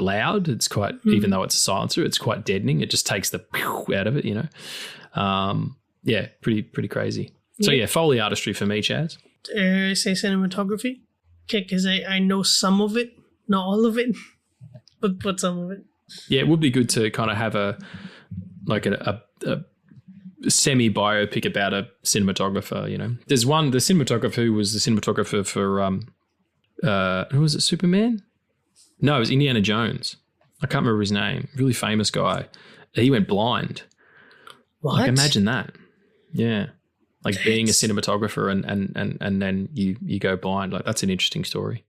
Speaker 1: loud. It's quite, even though it's a silencer, it's quite deadening. It just takes the pew out of it, pretty crazy. So yeah, Foley artistry for me, Chaz.
Speaker 2: Say cinematography. Okay, because I know some of it, not all of it, but some of it. Yeah,
Speaker 1: it would be good to kind of have a semi-biopic about a cinematographer, There's one, the cinematographer who was the cinematographer for, who was it, Superman? No, it was Indiana Jones. I can't remember his name. Really famous guy. He went blind.
Speaker 2: What?
Speaker 1: Like, imagine that. Yeah. Like being a cinematographer and then you go blind. Like that's an interesting story.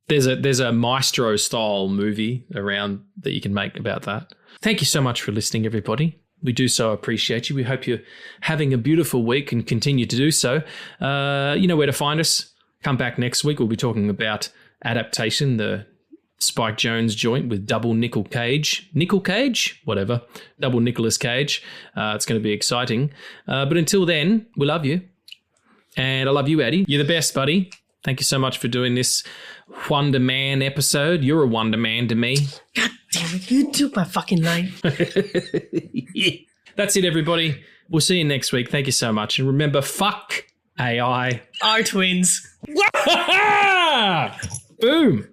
Speaker 1: There's a Maestro style movie around that you can make about that. Thank you so much for listening, everybody. We do so appreciate you. We hope you're having a beautiful week and continue to do so. You know where to find us. Come back next week. We'll be talking about Adaptation, the Spike Jonze joint with double Nickel Cage, whatever, double Nicolas Cage. It's going to be exciting. But until then, we love you. And I love you, Addy. You're the best, buddy. Thank you so much for doing this Wonder Man episode. You're a Wonder Man to me.
Speaker 2: God damn it. You took my fucking line.
Speaker 1: That's it, everybody. We'll see you next week. Thank you so much. And remember, fuck AI.
Speaker 2: Our twins.
Speaker 1: Boom.